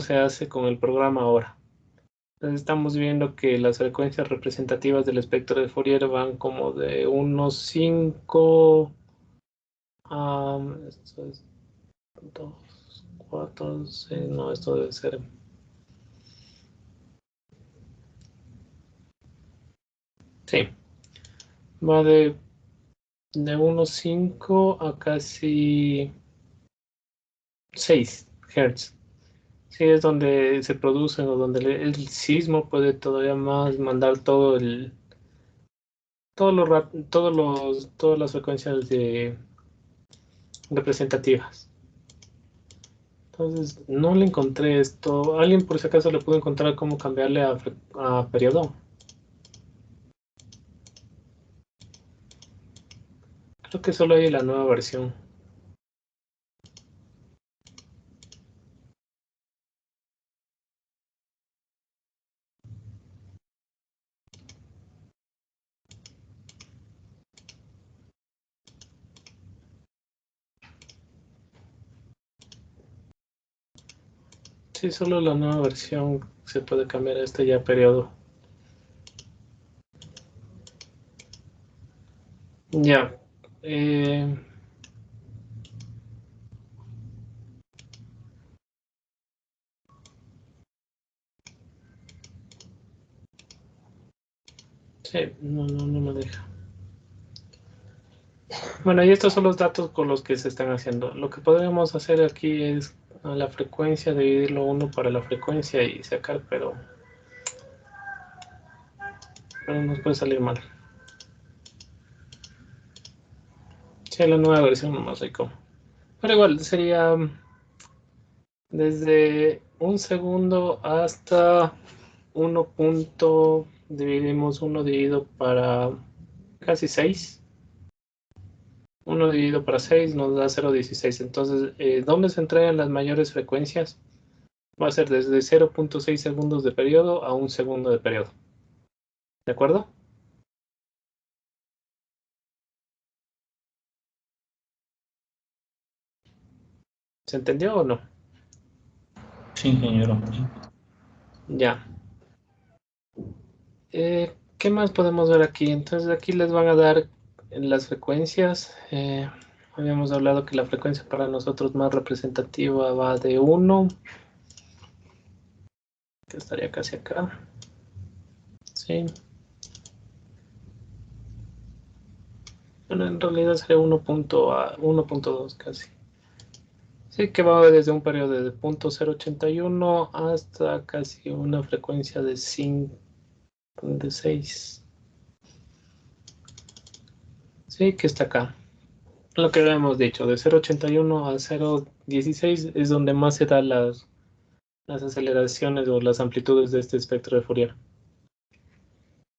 se hace con el programa ahora. Entonces estamos viendo que las frecuencias representativas del espectro de Fourier van como de unos 5 a... esto es 2, 4, 6, no, esto debe ser... Sí, va de unos 5 a casi 6 Hz. Sí, es donde se producen o donde el sismo puede todavía más mandar todas las frecuencias representativas. Entonces, no le encontré esto. ¿Alguien por si acaso le pudo encontrar cómo cambiarle a periodo? Creo que solo hay la nueva versión. Sí, solo la nueva versión se puede cambiar a este ya periodo. Ya. Sí, no me deja. Bueno, y estos son los datos con los que se están haciendo. Lo que podríamos hacer aquí es a la frecuencia, dividirlo uno para la frecuencia y sacar, pero nos puede salir mal. Sí, la nueva versión nomás hay como. Pero igual, sería desde un segundo hasta 1 punto, dividimos 1 dividido para casi 6. 1 dividido para 6 nos da 0,16. Entonces, ¿dónde se entregan las mayores frecuencias? Va a ser desde 0,6 segundos de periodo a 1 segundo de periodo. ¿De acuerdo? ¿Se entendió o no? Sí, ingeniero. Ya. ¿Qué más podemos ver aquí? Entonces aquí les van a dar las frecuencias. Habíamos hablado que la frecuencia para nosotros más representativa va de 1, que estaría casi acá. Sí. Bueno, en realidad sería 1.2 casi. Sí, que va desde un periodo de 0.081 hasta casi una frecuencia de 6. Sí, que está acá. Lo que habíamos dicho, de 0.81 a 0.16 es donde más se dan las aceleraciones o las amplitudes de este espectro de Fourier.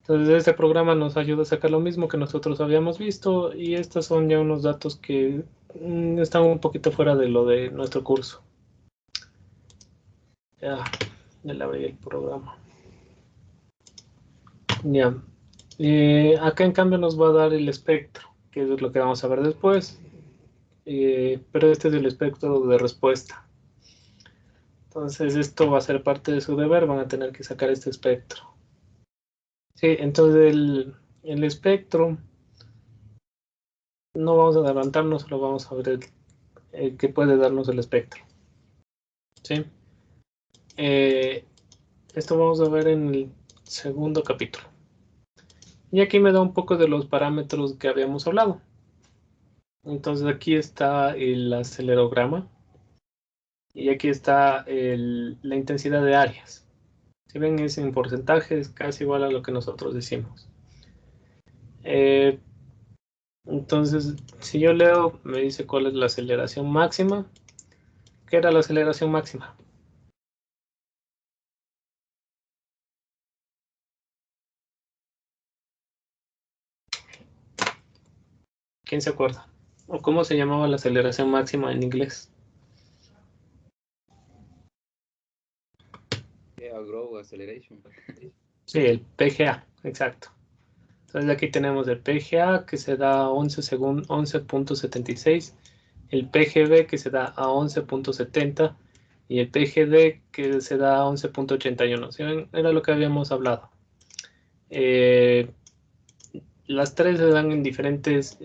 Entonces este programa nos ayuda a sacar lo mismo que nosotros habíamos visto y estos son ya unos datos que están un poquito fuera de lo de nuestro curso. Ya le abrí el programa. Ya. Acá en cambio nos va a dar el espectro, que es lo que vamos a ver después. Pero este es el espectro de respuesta. Entonces esto va a ser parte de su deber, van a tener que sacar este espectro. Sí, entonces el espectro, no vamos a adelantarnos, solo vamos a ver qué puede darnos el espectro. ¿Sí? Esto vamos a ver en el segundo capítulo. Y aquí me da un poco de los parámetros que habíamos hablado. Entonces aquí está el acelerograma y aquí está la intensidad de áreas. Si ven, es en porcentaje, es casi igual a lo que nosotros decimos. Entonces, si yo leo, me dice cuál es la aceleración máxima. ¿Qué era la aceleración máxima? ¿Quién se acuerda? ¿O cómo se llamaba la aceleración máxima en inglés? Grow Acceleration. Sí, el PGA, exacto. Entonces aquí tenemos el PGA que se da a 11.76, el PGB que se da a 11.70 y el PGD que se da a 11.81. ¿Sí ven? Era lo que habíamos hablado. Las tres se dan en diferentes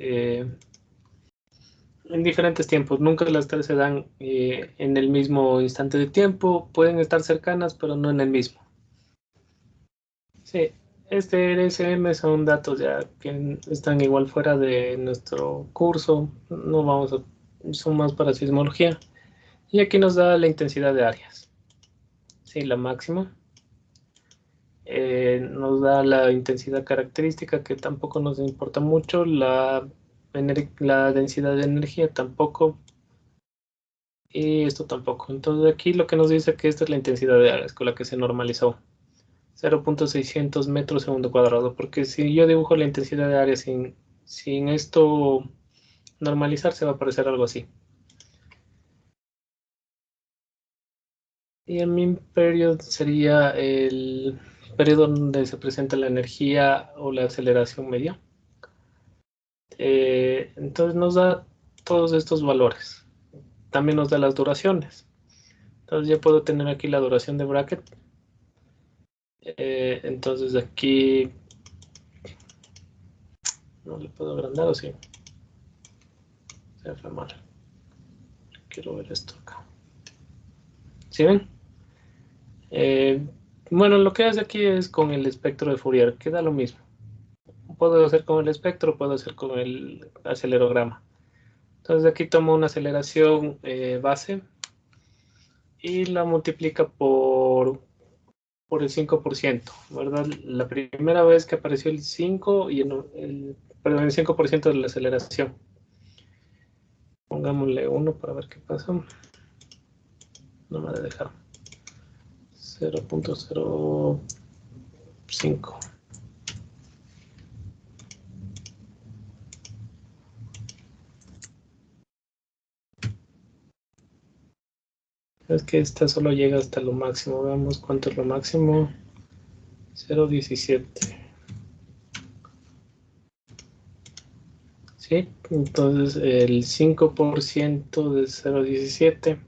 tiempos. Nunca las tres se dan en el mismo instante de tiempo. Pueden estar cercanas, pero no en el mismo. Sí, este RSM son datos ya que están igual fuera de nuestro curso. No vamos a, son más para sismología. Y aquí nos da la intensidad de áreas. Sí, la máxima. Nos da la intensidad característica, que tampoco nos importa mucho. La la densidad de energía tampoco. Y esto tampoco. Entonces aquí lo que nos dice que esta es la intensidad de áreas con la que se normalizó. 0.600 metros segundo cuadrado. Porque si yo dibujo la intensidad de área sin esto normalizar, se va a aparecer algo así. Y el mean period sería el periodo donde se presenta la energía o la aceleración media. Entonces nos da todos estos valores. También nos da las duraciones. Entonces ya puedo tener aquí la duración de bracket. Entonces aquí no le puedo agrandar, o sí. Se fue mal. Quiero ver esto acá. ¿Sí ven? Bueno, lo que hace aquí es con el espectro de Fourier, que da lo mismo. Puedo hacer con el espectro, puedo hacer con el acelerograma. Entonces aquí tomo una aceleración base y la multiplica por el 5%, ¿verdad? La primera vez que apareció el 5 y perdón, el 5% de la aceleración. Pongámosle 1 para ver qué pasa. No me ha de dejar. 0.05. Es que esta solo llega hasta lo máximo. Veamos cuánto es lo máximo. 0.17. ¿Sí? Entonces el 5% de 0.17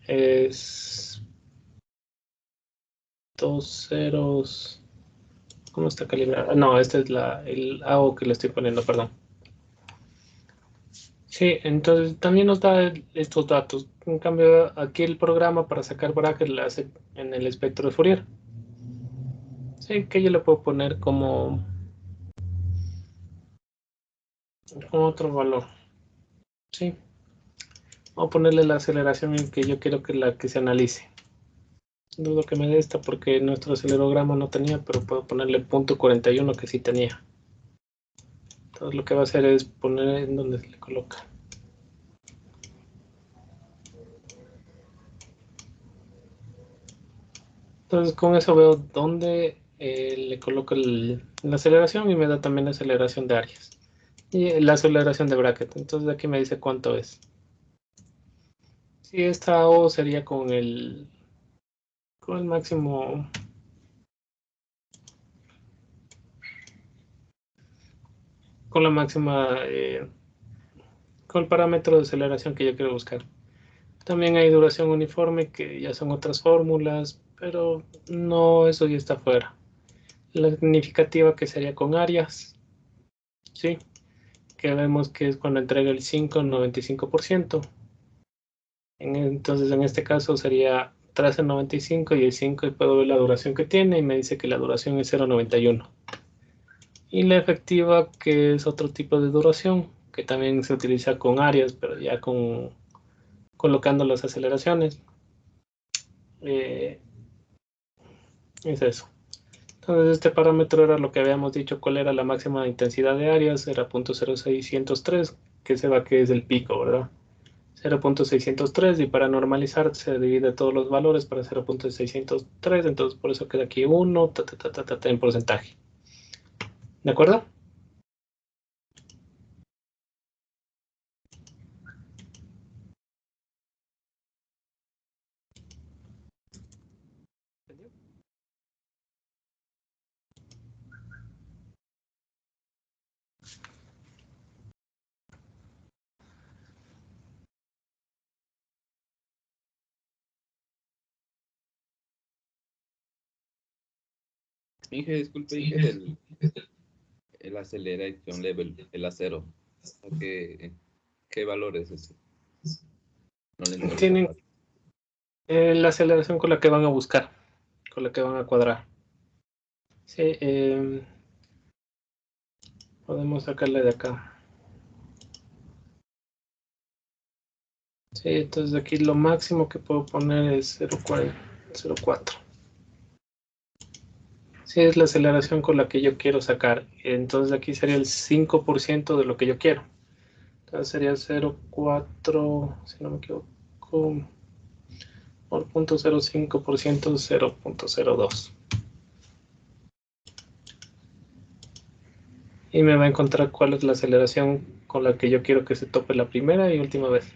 es 2 ceros. ¿Cómo está calibrada? No, esta es el AO que le estoy poniendo, perdón. Sí, entonces también nos da estos datos. En cambio, aquí el programa para sacar brackets lo hace en el espectro de Fourier. Sí, que yo le puedo poner como otro valor. Sí. Voy a ponerle la aceleración en que yo quiero que se analice. Dudo que me dé esta porque nuestro acelerograma no tenía, pero puedo ponerle .41 que sí tenía. Entonces lo que va a hacer es poner en donde se le coloca. Entonces con eso veo dónde le coloco la aceleración y me da también la aceleración de áreas. Y la aceleración de bracket. Entonces aquí me dice cuánto es. Si esta O sería con el máximo. Con la máxima. Con el parámetro de aceleración que yo quiero buscar. También hay duración uniforme, que ya son otras fórmulas, pero no, eso ya está fuera. La significativa que sería con áreas, ¿sí? Que vemos que es cuando entrega el 5,95%. Entonces en este caso sería tras el 95 y el 5 y puedo ver la duración que tiene y me dice que la duración es 0,91. Y la efectiva, que es otro tipo de duración, que también se utiliza con áreas, pero ya colocando las aceleraciones. Es eso. Entonces este parámetro era lo que habíamos dicho, cuál era la máxima intensidad de áreas, era 0.0603, que se va que es el pico, ¿verdad? 0.603 y para normalizar se divide todos los valores para 0.603, entonces por eso queda aquí 1 en porcentaje. ¿De acuerdo? Inge, disculpe, Inge, el acceleration level, el A0. ¿Qué valor es ese? No le entiendo esa Tienen parte. la aceleración con la que van a buscar, con la que van a cuadrar. Sí, podemos sacarle de acá. Sí, entonces aquí lo máximo que puedo poner es 0.4. Sí, es la aceleración con la que yo quiero sacar. Entonces aquí sería el 5% de lo que yo quiero. Entonces sería 0,4, si no me equivoco, por 0.05%, 0.02. Y me va a encontrar cuál es la aceleración con la que yo quiero que se tope la primera y última vez.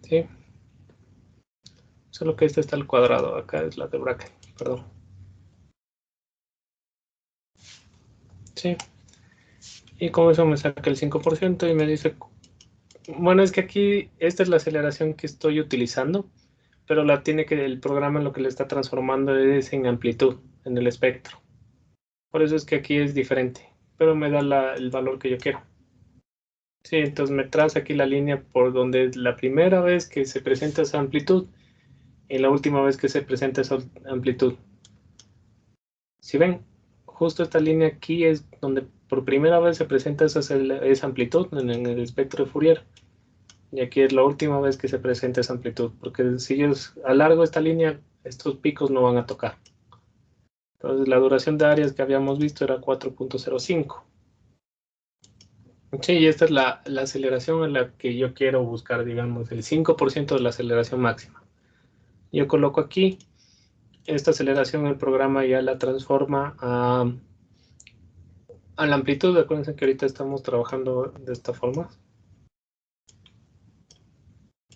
¿Sí? Solo que este está al cuadrado, acá es la de bracket, perdón. Sí. Y con eso me saca el 5% y me dice, bueno, es que aquí esta es la aceleración que estoy utilizando, pero el programa lo que le está transformando es en amplitud, en el espectro. Por eso es que aquí es diferente, pero me da el valor que yo quiero. Sí, entonces me traza aquí la línea por donde la primera vez que se presenta esa amplitud y la última vez que se presenta esa amplitud. Si ven, justo esta línea aquí es donde por primera vez se presenta esa amplitud en el espectro de Fourier. Y aquí es la última vez que se presenta esa amplitud, porque si yo alargo esta línea, estos picos no van a tocar. Entonces la duración de áreas que habíamos visto era 4.05. Sí, y esta es la aceleración en la que yo quiero buscar, digamos, el 5% de la aceleración máxima. Yo coloco aquí, esta aceleración el programa ya la transforma a la amplitud. Acuérdense que ahorita estamos trabajando de esta forma.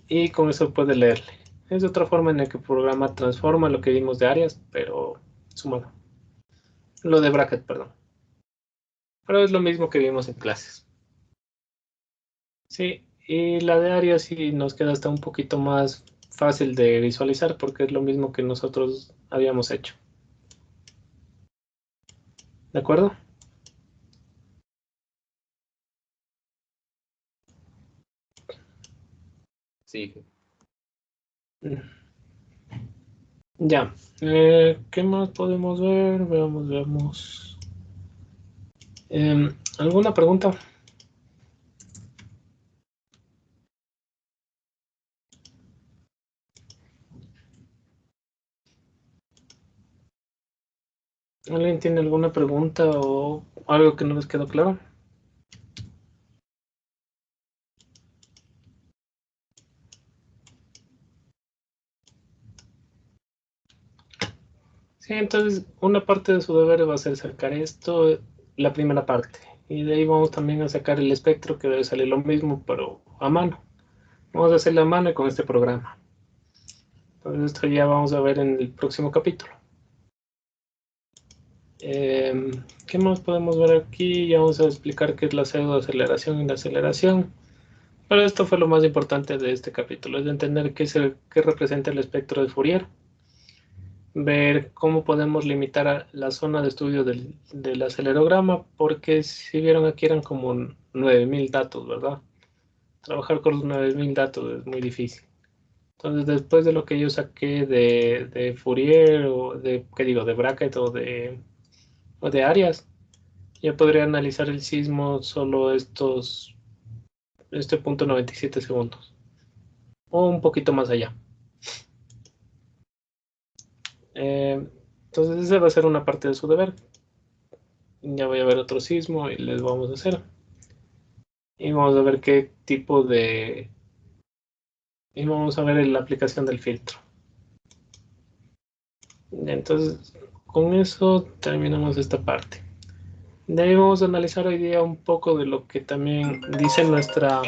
Y con eso puede leerle. Es otra forma en la que el programa transforma lo que vimos de áreas, pero sumado. Lo de bracket, perdón. Pero es lo mismo que vimos en clases. Sí, y la de áreas sí nos queda hasta un poquito más fácil de visualizar porque es lo mismo que nosotros habíamos hecho. ¿De acuerdo? Sí. Ya. ¿Qué más podemos ver? Veamos. ¿Alguna pregunta? ¿Alguien tiene alguna pregunta o algo que no les quedó claro? Sí, entonces una parte de su deber va a ser sacar esto, la primera parte. Y de ahí vamos también a sacar el espectro, que debe salir lo mismo, pero a mano. Vamos a hacerlo a mano y con este programa. Entonces esto ya vamos a ver en el próximo capítulo. ¿Qué más podemos ver aquí? Ya vamos a explicar qué es la pseudoaceleración y la aceleración. Pero esto fue lo más importante de este capítulo, es de entender qué representa el espectro de Fourier, ver cómo podemos limitar la zona de estudio del acelerograma, porque si vieron aquí eran como 9000 datos, ¿verdad? Trabajar con los 9000 datos es muy difícil. Entonces, después de lo que yo saqué de Fourier, o ¿qué digo? De bracket o de áreas, yo podría analizar el sismo solo este punto 97 segundos, o un poquito más allá. Entonces, esa va a ser una parte de su deber. Ya voy a ver otro sismo y les vamos a hacer. Y vamos a ver qué tipo de... Y vamos a ver la aplicación del filtro. Entonces, con eso terminamos esta parte. De ahí vamos a analizar hoy día un poco de lo que también dice nuestra...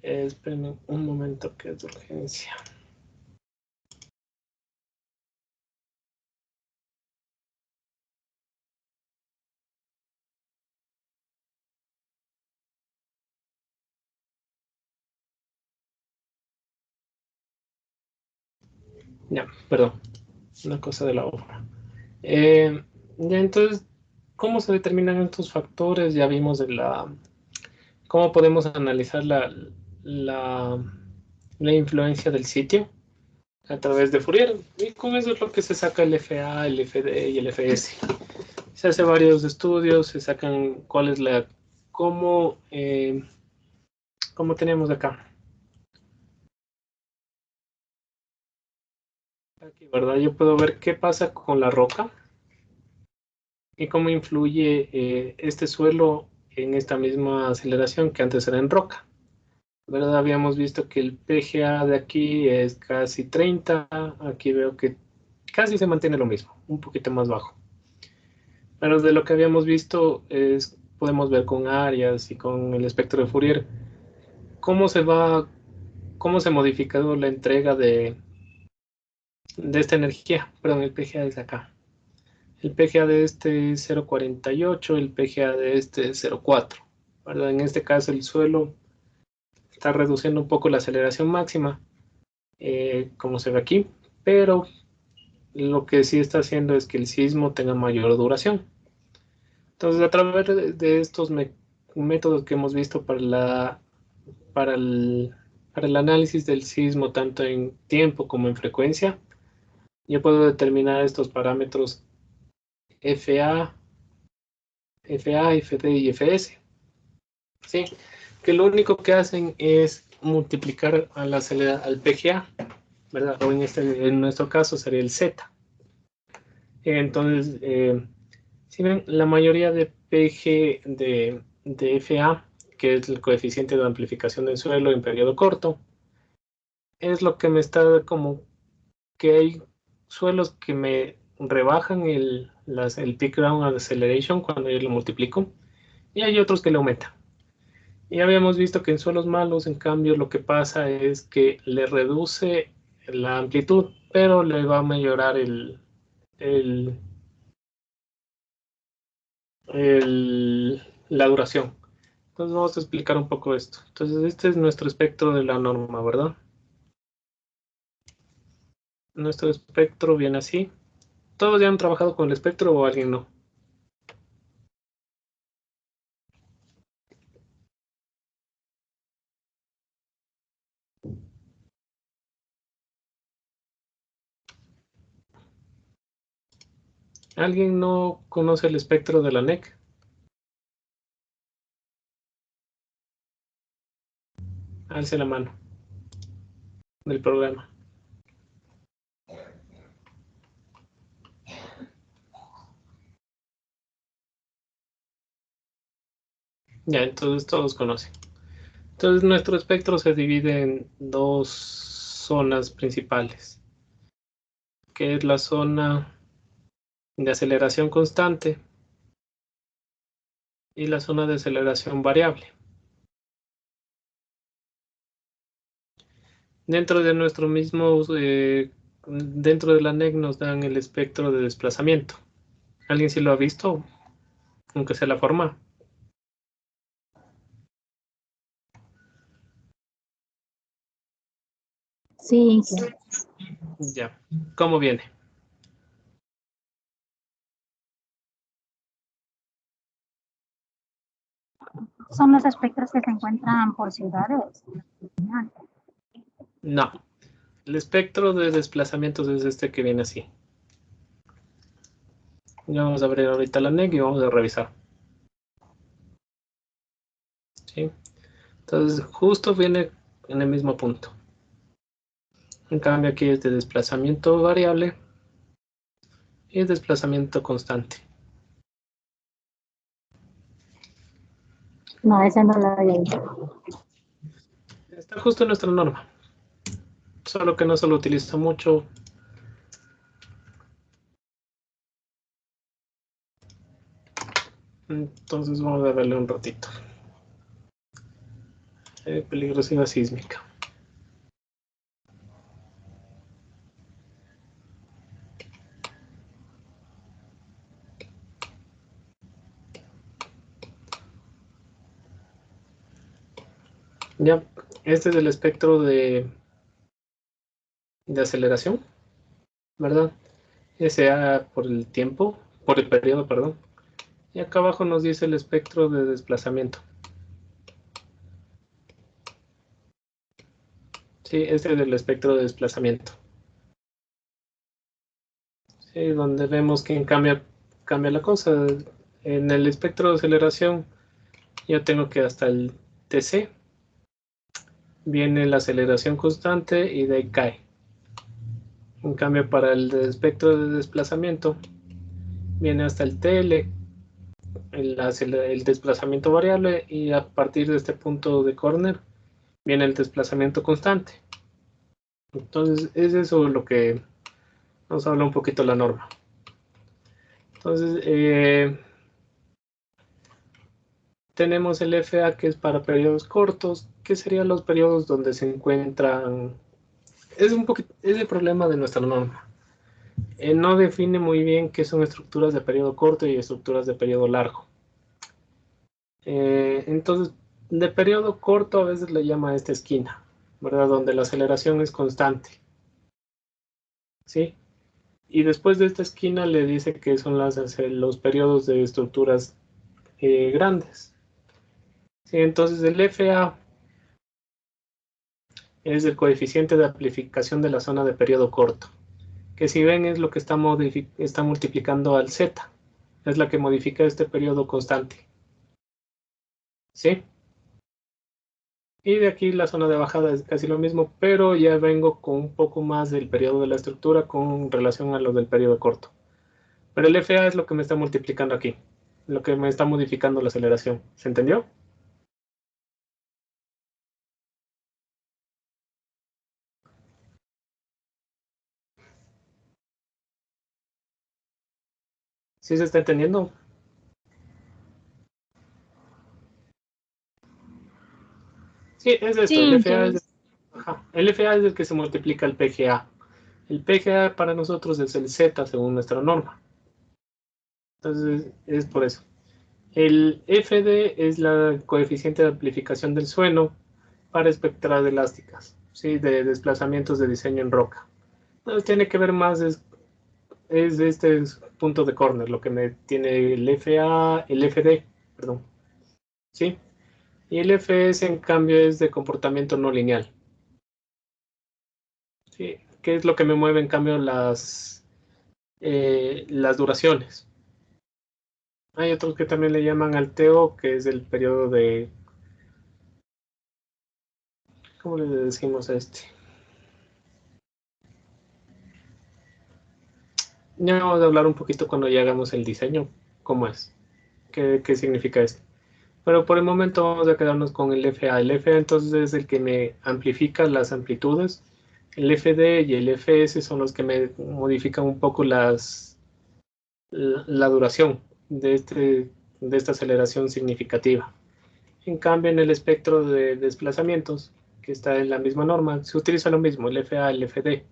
espérenme un momento, que es de urgencia. Ya, perdón. Una cosa de la obra. Ya, entonces, ¿cómo se determinan estos factores? Ya vimos cómo podemos analizar la influencia del sitio a través de Fourier. Y con eso es lo que se saca el FA, el FD y el FS. Se hace varios estudios, se sacan cuál es cómo tenemos acá. Aquí, ¿verdad? Yo puedo ver qué pasa con la roca y cómo influye este suelo en esta misma aceleración que antes era en roca. ¿Verdad? Habíamos visto que el PGA de aquí es casi 30, aquí veo que casi se mantiene lo mismo, un poquito más bajo. Pero de lo que habíamos visto podemos ver con áreas y con el espectro de Fourier cómo se ha modificado la entrega de esta energía. Perdón, el PGA es acá. El PGA de este es 0,48, el PGA de este es 0,4. ¿Verdad? En este caso el suelo está reduciendo un poco la aceleración máxima, como se ve aquí, pero lo que sí está haciendo es que el sismo tenga mayor duración. Entonces, a través de estos métodos que hemos visto para el análisis del sismo, tanto en tiempo como en frecuencia, yo puedo determinar estos parámetros FA, FD y FS. ¿Sí? Que lo único que hacen es multiplicar al PGA, ¿verdad? O en nuestro caso sería el Z. Entonces, si ven, la mayoría de PG de FA, que es el coeficiente de amplificación del suelo en periodo corto, es lo que me está como que hay suelos que me rebajan el peak ground acceleration cuando yo lo multiplico, y hay otros que le aumentan. Y habíamos visto que en suelos malos, en cambio, lo que pasa es que le reduce la amplitud, pero le va a mejorar la duración. Entonces vamos a explicar un poco esto. Entonces este es nuestro espectro de la norma, ¿verdad? Nuestro espectro viene así. ¿Todos ya han trabajado con el espectro o alguien no? ¿Alguien no conoce el espectro de la NEC? Alce la mano del programa. Ya, entonces todos conocen. Entonces nuestro espectro se divide en dos zonas principales, que es la zona de aceleración constante y la zona de aceleración variable. Dentro de nuestro mismo, dentro de la NEC nos dan el espectro de desplazamiento. ¿Alguien sí lo ha visto? Aunque sea la forma. Sí, Ya. ¿Cómo viene? son los espectros que se encuentran por ciudades. No. El espectro de desplazamientos es este que viene así. Ya vamos a abrir ahorita la NEC y vamos a revisar. ¿Sí? Entonces, justo viene en el mismo punto. En cambio, aquí es de desplazamiento variable y es desplazamiento constante. No, ese no lo había visto. Está justo en nuestra norma. Solo que no se lo utiliza mucho. Entonces vamos a darle un ratito. Peligrosidad sísmica. Ya, este es el espectro de aceleración, ¿verdad? SA por el tiempo, por el periodo, perdón. Y acá abajo nos dice el espectro de desplazamiento. Sí, este es el espectro de desplazamiento. Sí, donde vemos que cambia la cosa. En el espectro de aceleración, yo tengo que hasta el TC viene la aceleración constante y de ahí cae. En cambio, para el espectro de desplazamiento, viene hasta el TL, el desplazamiento variable, y a partir de este punto de corner, viene el desplazamiento constante. Entonces, es eso lo que nos habla un poquito la norma. Entonces, tenemos el FA, que es para periodos cortos, que serían los periodos donde se encuentran. Es el problema de nuestra norma. No define muy bien qué son estructuras de periodo corto y estructuras de periodo largo. Entonces, de periodo corto a veces le llama a esta esquina, ¿verdad? Donde la aceleración es constante. ¿Sí? Y después de esta esquina le dice que son los periodos de estructuras grandes. ¿Sí? Entonces, el FA es el coeficiente de amplificación de la zona de periodo corto, que si ven es lo que está multiplicando al Z, es la que modifica este periodo constante. ¿Sí? Y de aquí la zona de bajada es casi lo mismo, pero ya vengo con un poco más del periodo de la estructura con relación a lo del periodo corto. Pero el FA es lo que me está multiplicando aquí, lo que me está modificando la aceleración. ¿Se entendió? ¿Sí se está entendiendo? Sí, es esto. Sí, El FA entiendo. el FA es el que se multiplica al PGA. El PGA para nosotros es el Z según nuestra norma. Entonces, es por eso. El FD es la coeficiente de amplificación del suelo para espectral elásticas, ¿sí? De desplazamientos de diseño en roca. Entonces, tiene que ver más, es este punto de corner, lo que me tiene el FD, perdón. ¿Sí? Y el FS, en cambio, es de comportamiento no lineal. ¿Sí? ¿Qué es lo que me mueve, en cambio, las duraciones? Hay otros que también le llaman alteo, que es el periodo de... ¿Cómo le decimos a este? Ya vamos a hablar un poquito cuando ya hagamos el diseño, cómo es, qué significa esto. Pero por el momento vamos a quedarnos con el FA. El FA entonces es el que me amplifica las amplitudes. El FD y el FS son los que me modifican un poco la duración de esta aceleración significativa. En cambio, en el espectro de desplazamientos, que está en la misma norma, se utiliza lo mismo, el FA y el FD.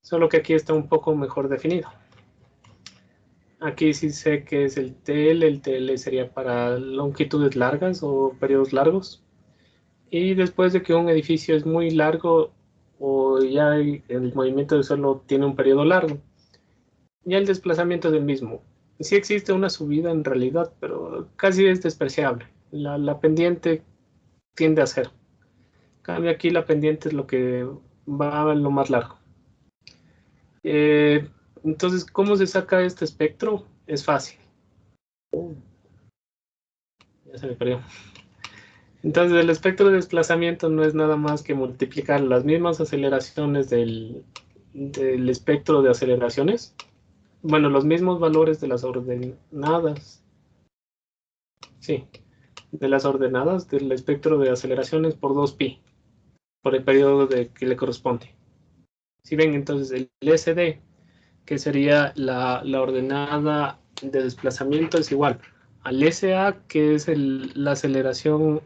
Solo que aquí está un poco mejor definido. Aquí sí sé que es el TL sería para longitudes largas o periodos largos. Y después de que un edificio es muy largo o ya el movimiento del suelo tiene un periodo largo, ya el desplazamiento es el mismo. Sí existe una subida en realidad, pero casi es despreciable. La pendiente tiende a cero. En cambio aquí la pendiente es lo que va a lo más largo. Entonces, ¿cómo se saca este espectro? Es fácil. Ya se me perdió. Entonces, el espectro de desplazamiento no es nada más que multiplicar las mismas aceleraciones del espectro de aceleraciones. Bueno, los mismos valores de las ordenadas. Sí, de las ordenadas del espectro de aceleraciones por 2pi, por el periodo que le corresponde. Si ven, entonces el SD, que sería la ordenada de desplazamiento, es igual al SA, que es la aceleración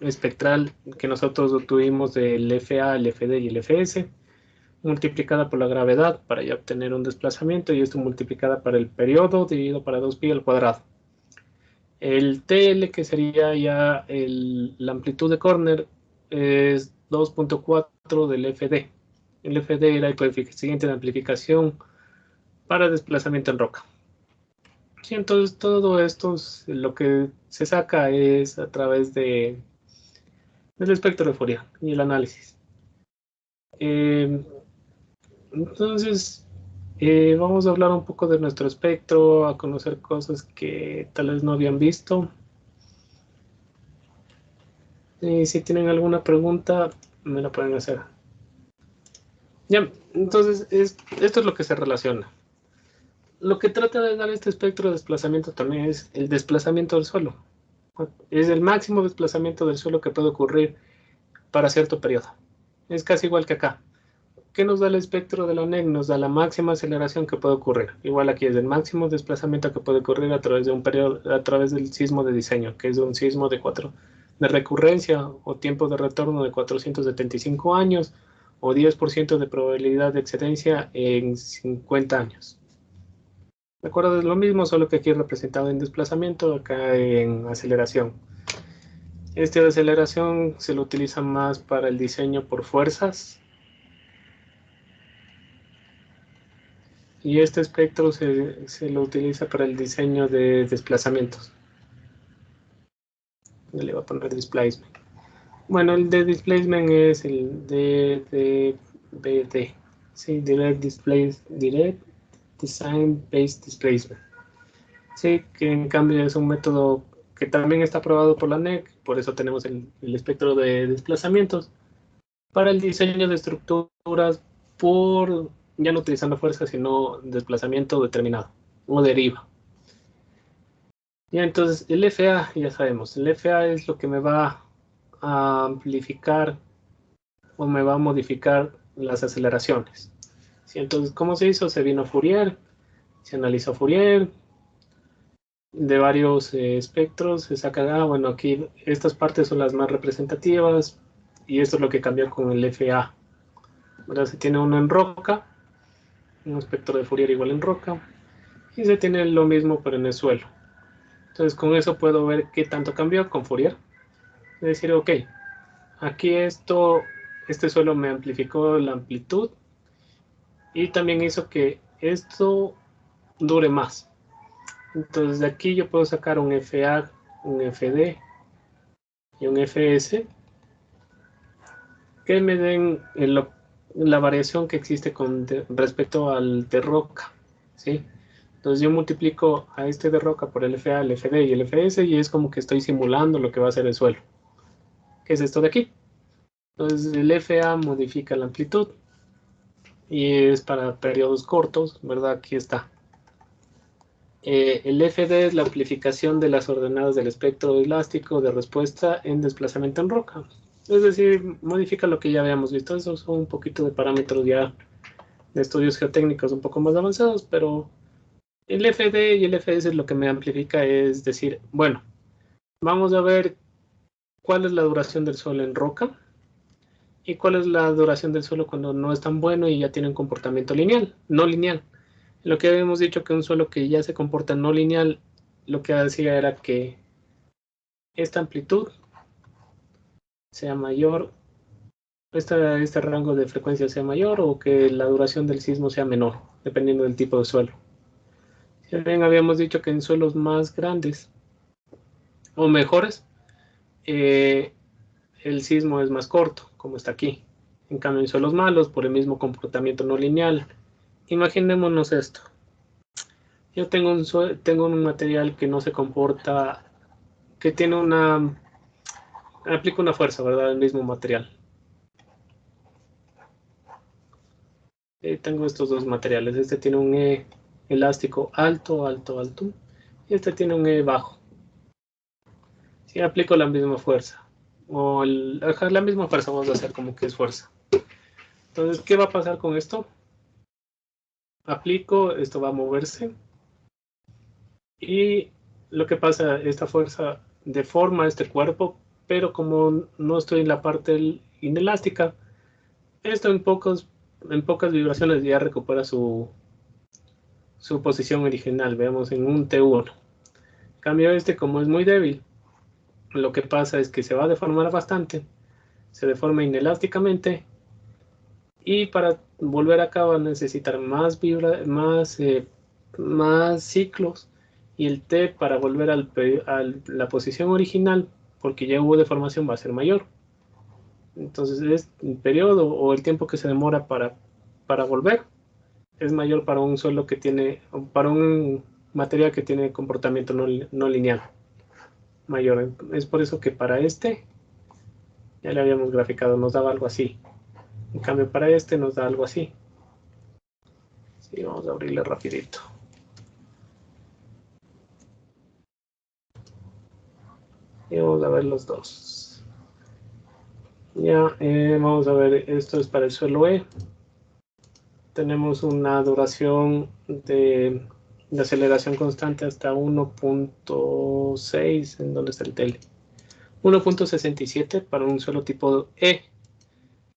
espectral que nosotros obtuvimos del FA, el FD y el FS, multiplicada por la gravedad para ya obtener un desplazamiento, y esto multiplicada para el periodo dividido para 2pi al cuadrado. El TL, que sería ya la amplitud de Corner, es 2.4 del FD. El FD era el coeficiente de amplificación para desplazamiento en roca. Sí, entonces todo esto lo que se saca es a través del espectro de Fourier y el análisis. Entonces, vamos a hablar un poco de nuestro espectro, a conocer cosas que tal vez no habían visto. Si tienen alguna pregunta, me la pueden hacer. Ya, entonces esto es lo que se relaciona. Lo que trata de dar este espectro de desplazamiento también es el desplazamiento del suelo. Es el máximo desplazamiento del suelo que puede ocurrir para cierto periodo. Es casi igual que acá. ¿Qué nos da el espectro de la NEC? Nos da la máxima aceleración que puede ocurrir. Igual aquí es el máximo desplazamiento que puede ocurrir a través de un periodo, a través del sismo de diseño, que es un sismo de recurrencia o tiempo de retorno de 475 años o 10% de probabilidad de excedencia en 50 años. ¿De acuerdo? Es lo mismo, solo que aquí es representado en desplazamiento, acá en aceleración. Este de aceleración se lo utiliza más para el diseño por fuerzas. Y este espectro se lo utiliza para el diseño de desplazamientos. Yo le voy a poner displacement. Bueno, el de displacement es el DDBD. Sí, Direct Design Based Displacement. Sí, que en cambio es un método que también está aprobado por la NEC, por eso tenemos el espectro de desplazamientos para el diseño de estructuras por, ya no utilizando fuerza, sino desplazamiento determinado o deriva. Ya, entonces el FA, ya sabemos, el FA es lo que me va a amplificar o me va a modificar las aceleraciones. ¿Sí? Entonces, ¿cómo se hizo? Se vino Fourier, se analizó Fourier, de varios espectros, se saca, bueno, aquí estas partes son las más representativas, y esto es lo que cambió con el FA. ¿Verdad? Se tiene uno en roca, un espectro de Fourier igual en roca, y se tiene lo mismo pero en el suelo. Entonces con eso puedo ver qué tanto cambió con Fourier. Es decir, ok, aquí este suelo me amplificó la amplitud y también hizo que esto dure más. Entonces de aquí yo puedo sacar un FA, un FD y un FS que me den la variación que existe respecto al de roca, ¿sí? Entonces yo multiplico a este de roca por el FA, el FD y el FS y es como que estoy simulando lo que va a ser el suelo. ¿Qué es esto de aquí? Entonces el FA modifica la amplitud y es para periodos cortos, ¿verdad? Aquí está. El FD es la amplificación de las ordenadas del espectro elástico de respuesta en desplazamiento en roca. Es decir, modifica lo que ya habíamos visto. Esos son un poquito de parámetros ya de estudios geotécnicos un poco más avanzados, pero el FD y el FS lo que me amplifica es decir, bueno, vamos a ver cuál es la duración del suelo en roca y cuál es la duración del suelo cuando no es tan bueno y ya tiene un comportamiento lineal, no lineal. Lo que habíamos dicho que un suelo que ya se comporta no lineal, lo que hacía era que esta amplitud sea mayor, este rango de frecuencia sea mayor o que la duración del sismo sea menor, dependiendo del tipo de suelo. También habíamos dicho que en suelos más grandes o mejores, el sismo es más corto, como está aquí. En cambio, en suelos malos, por el mismo comportamiento no lineal. Imaginémonos esto. Yo tengo un material que no se comporta, que tiene aplica una fuerza, ¿verdad? El mismo material. Tengo estos dos materiales. Este tiene un E elástico alto, alto, alto. Y este tiene un E bajo. Si aplico la misma fuerza, o la misma fuerza, vamos a hacer como que es fuerza. Entonces, ¿qué va a pasar con esto? Aplico, esto va a moverse. Y lo que pasa, esta fuerza deforma este cuerpo, pero como no estoy en la parte inelástica, esto en pocas vibraciones ya recupera su posición original. Veamos en un T1. En cambio este, como es muy débil, lo que pasa es que se va a deformar bastante, se deforma inelásticamente y para volver acá va a necesitar más ciclos y el T para volver a la posición original, porque ya hubo deformación, va a ser mayor. Entonces el periodo o el tiempo que se demora para volver es mayor para un suelo que tiene, para un material que tiene comportamiento no lineal mayor. Es por eso que para este, ya le habíamos graficado, nos daba algo así. En cambio, para este nos da algo así. Sí, vamos a abrirle rapidito. Y vamos a ver los dos. Ya, vamos a ver, esto es para el suelo E. Tenemos una duración de aceleración constante hasta 1.6, en donde está el tele. 1.67 para un suelo tipo E,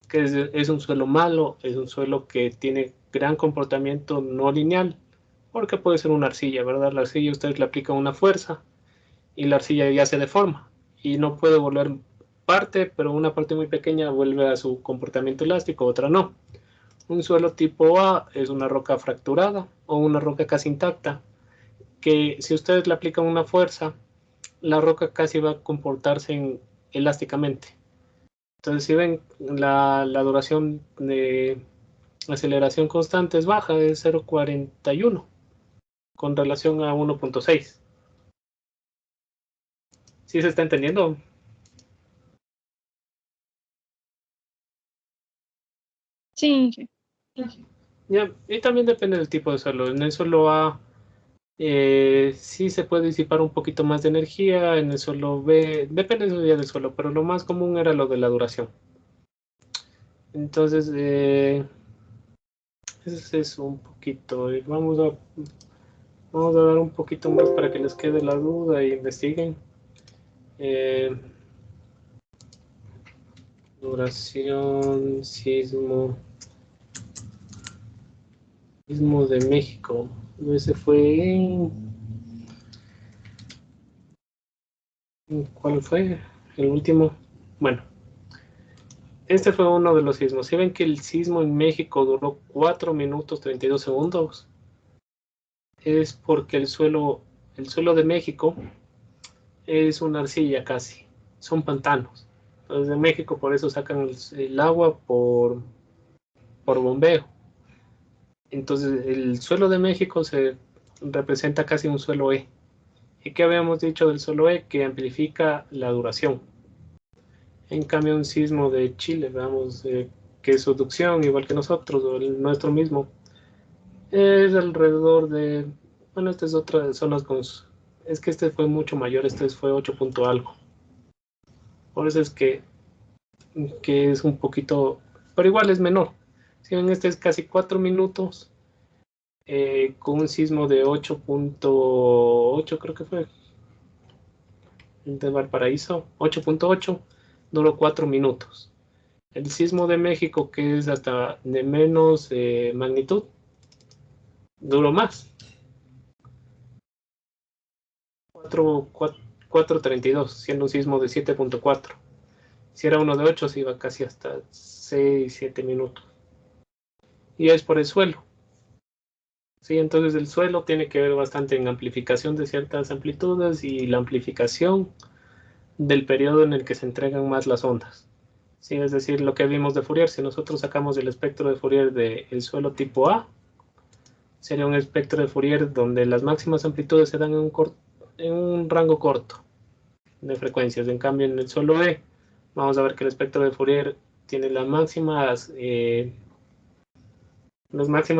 que es un suelo malo, es un suelo que tiene gran comportamiento no lineal, porque puede ser una arcilla, ¿verdad? La arcilla ustedes le aplican una fuerza y la arcilla ya se deforma y no puede volver parte, pero una parte muy pequeña vuelve a su comportamiento elástico, otra no. Un suelo tipo A es una roca fracturada o una roca casi intacta, que si ustedes le aplican una fuerza, la roca casi va a comportarse elásticamente. Entonces, si ven, la duración de aceleración constante es baja, es 0.41 con relación a 1.6. ¿Sí se está entendiendo? Sí. Ya, y también depende del tipo de suelo. En el suelo A sí se puede disipar un poquito más de energía, en el suelo B, depende del suelo, pero lo más común era lo de la duración. Entonces, ese es un poquito. Vamos a dar un poquito más para que les quede la duda y investiguen. Duración, sismo de México. Ese fue ¿cuál fue? El último. Bueno, este fue uno de los sismos. Si ven que el sismo en México duró 4 minutos 32 segundos, es porque el suelo de México es una arcilla casi, son pantanos. Entonces en México por eso sacan el agua por bombeo. Entonces el suelo de México se representa casi un suelo E. ¿Y qué habíamos dicho del suelo E? Que amplifica la duración. En cambio un sismo de Chile, veamos, que es subducción igual que nosotros, o el nuestro mismo, es alrededor de, bueno, esta es otra de zonas con, es que este fue mucho mayor, este fue 8 punto algo. Por eso es que es un poquito, pero igual es menor. Si ven, este es casi 4 minutos, con un sismo de 8.8, creo que fue, de Valparaíso, 8.8, duró 4 minutos. El sismo de México, que es hasta de menos magnitud, duró más. 4.32, siendo un sismo de 7.4. Si era uno de 8, se iba casi hasta 6, 7 minutos. Y es por el suelo. Sí, entonces el suelo tiene que ver bastante en amplificación de ciertas amplitudes y la amplificación del periodo en el que se entregan más las ondas. Sí, es decir, lo que vimos de Fourier, si nosotros sacamos el espectro de Fourier del suelo tipo A, sería un espectro de Fourier donde las máximas amplitudes se dan en un rango corto de frecuencias. En cambio, en el suelo E, vamos a ver que el espectro de Fourier tiene las máximas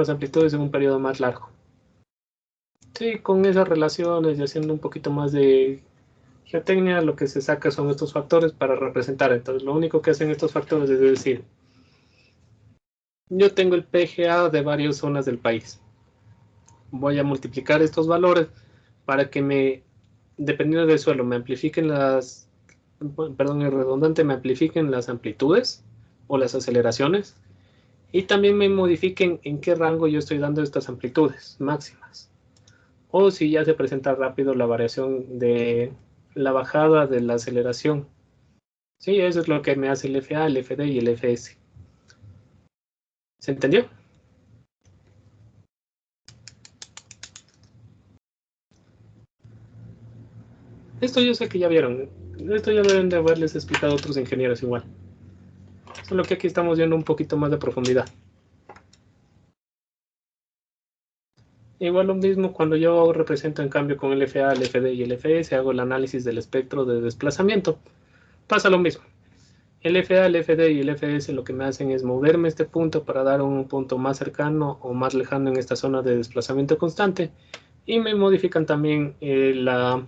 amplitudes en un periodo más largo. Sí, con esas relaciones y haciendo un poquito más de geotecnia, lo que se saca son estos factores para representar. Entonces, lo único que hacen estos factores es decir, yo tengo el PGA de varias zonas del país. Voy a multiplicar estos valores para que dependiendo del suelo, me amplifiquen el redundante, me amplifiquen las amplitudes o las aceleraciones y también me modifiquen en qué rango yo estoy dando estas amplitudes máximas. O si ya se presenta rápido la variación de la bajada de la aceleración. Sí, eso es lo que me hace el FA, el FD y el FS. ¿Se entendió? Esto yo sé que ya vieron. Esto ya deben de haberles explicado a otros ingenieros igual. Solo que aquí estamos viendo un poquito más de profundidad. Igual lo mismo cuando yo represento en cambio con el FA, el FD y el FS, hago el análisis del espectro de desplazamiento. Pasa lo mismo. El FA, el FD y el FS lo que me hacen es moverme este punto para dar un punto más cercano o más lejano en esta zona de desplazamiento constante, y me modifican también la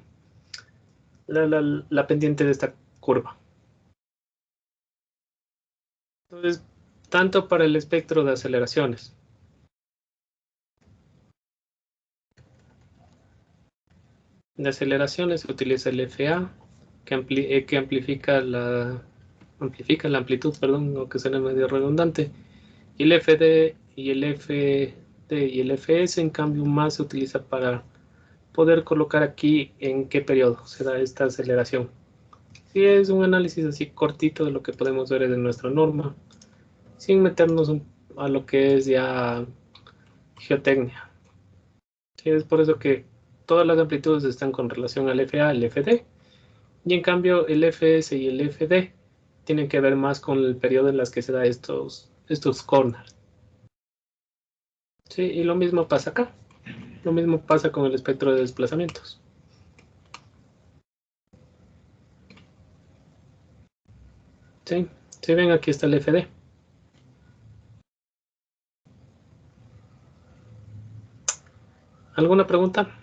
pendiente de esta curva. Entonces, tanto para el espectro de aceleraciones se utiliza el FA, que amplifica la amplitud, perdón, aunque suene medio redundante, y el FD y el FD y el FS en cambio más se utiliza para poder colocar aquí en qué periodo se da esta aceleración. Sí, es un análisis así cortito de lo que podemos ver en nuestra norma, sin meternos a lo que es ya geotecnia. Sí, es por eso que todas las amplitudes están con relación al FA, al FD, y en cambio el FS y el FD tienen que ver más con el periodo en las que se da estos corners. Sí, y lo mismo pasa acá. Lo mismo pasa con el espectro de desplazamientos. Sí, si ven, aquí está el FD. ¿Alguna pregunta?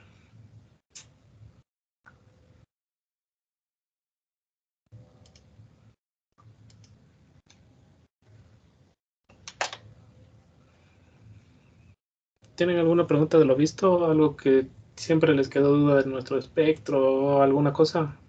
¿Tienen alguna pregunta de lo visto? ¿Algo que siempre les quedó duda de nuestro espectro o alguna cosa?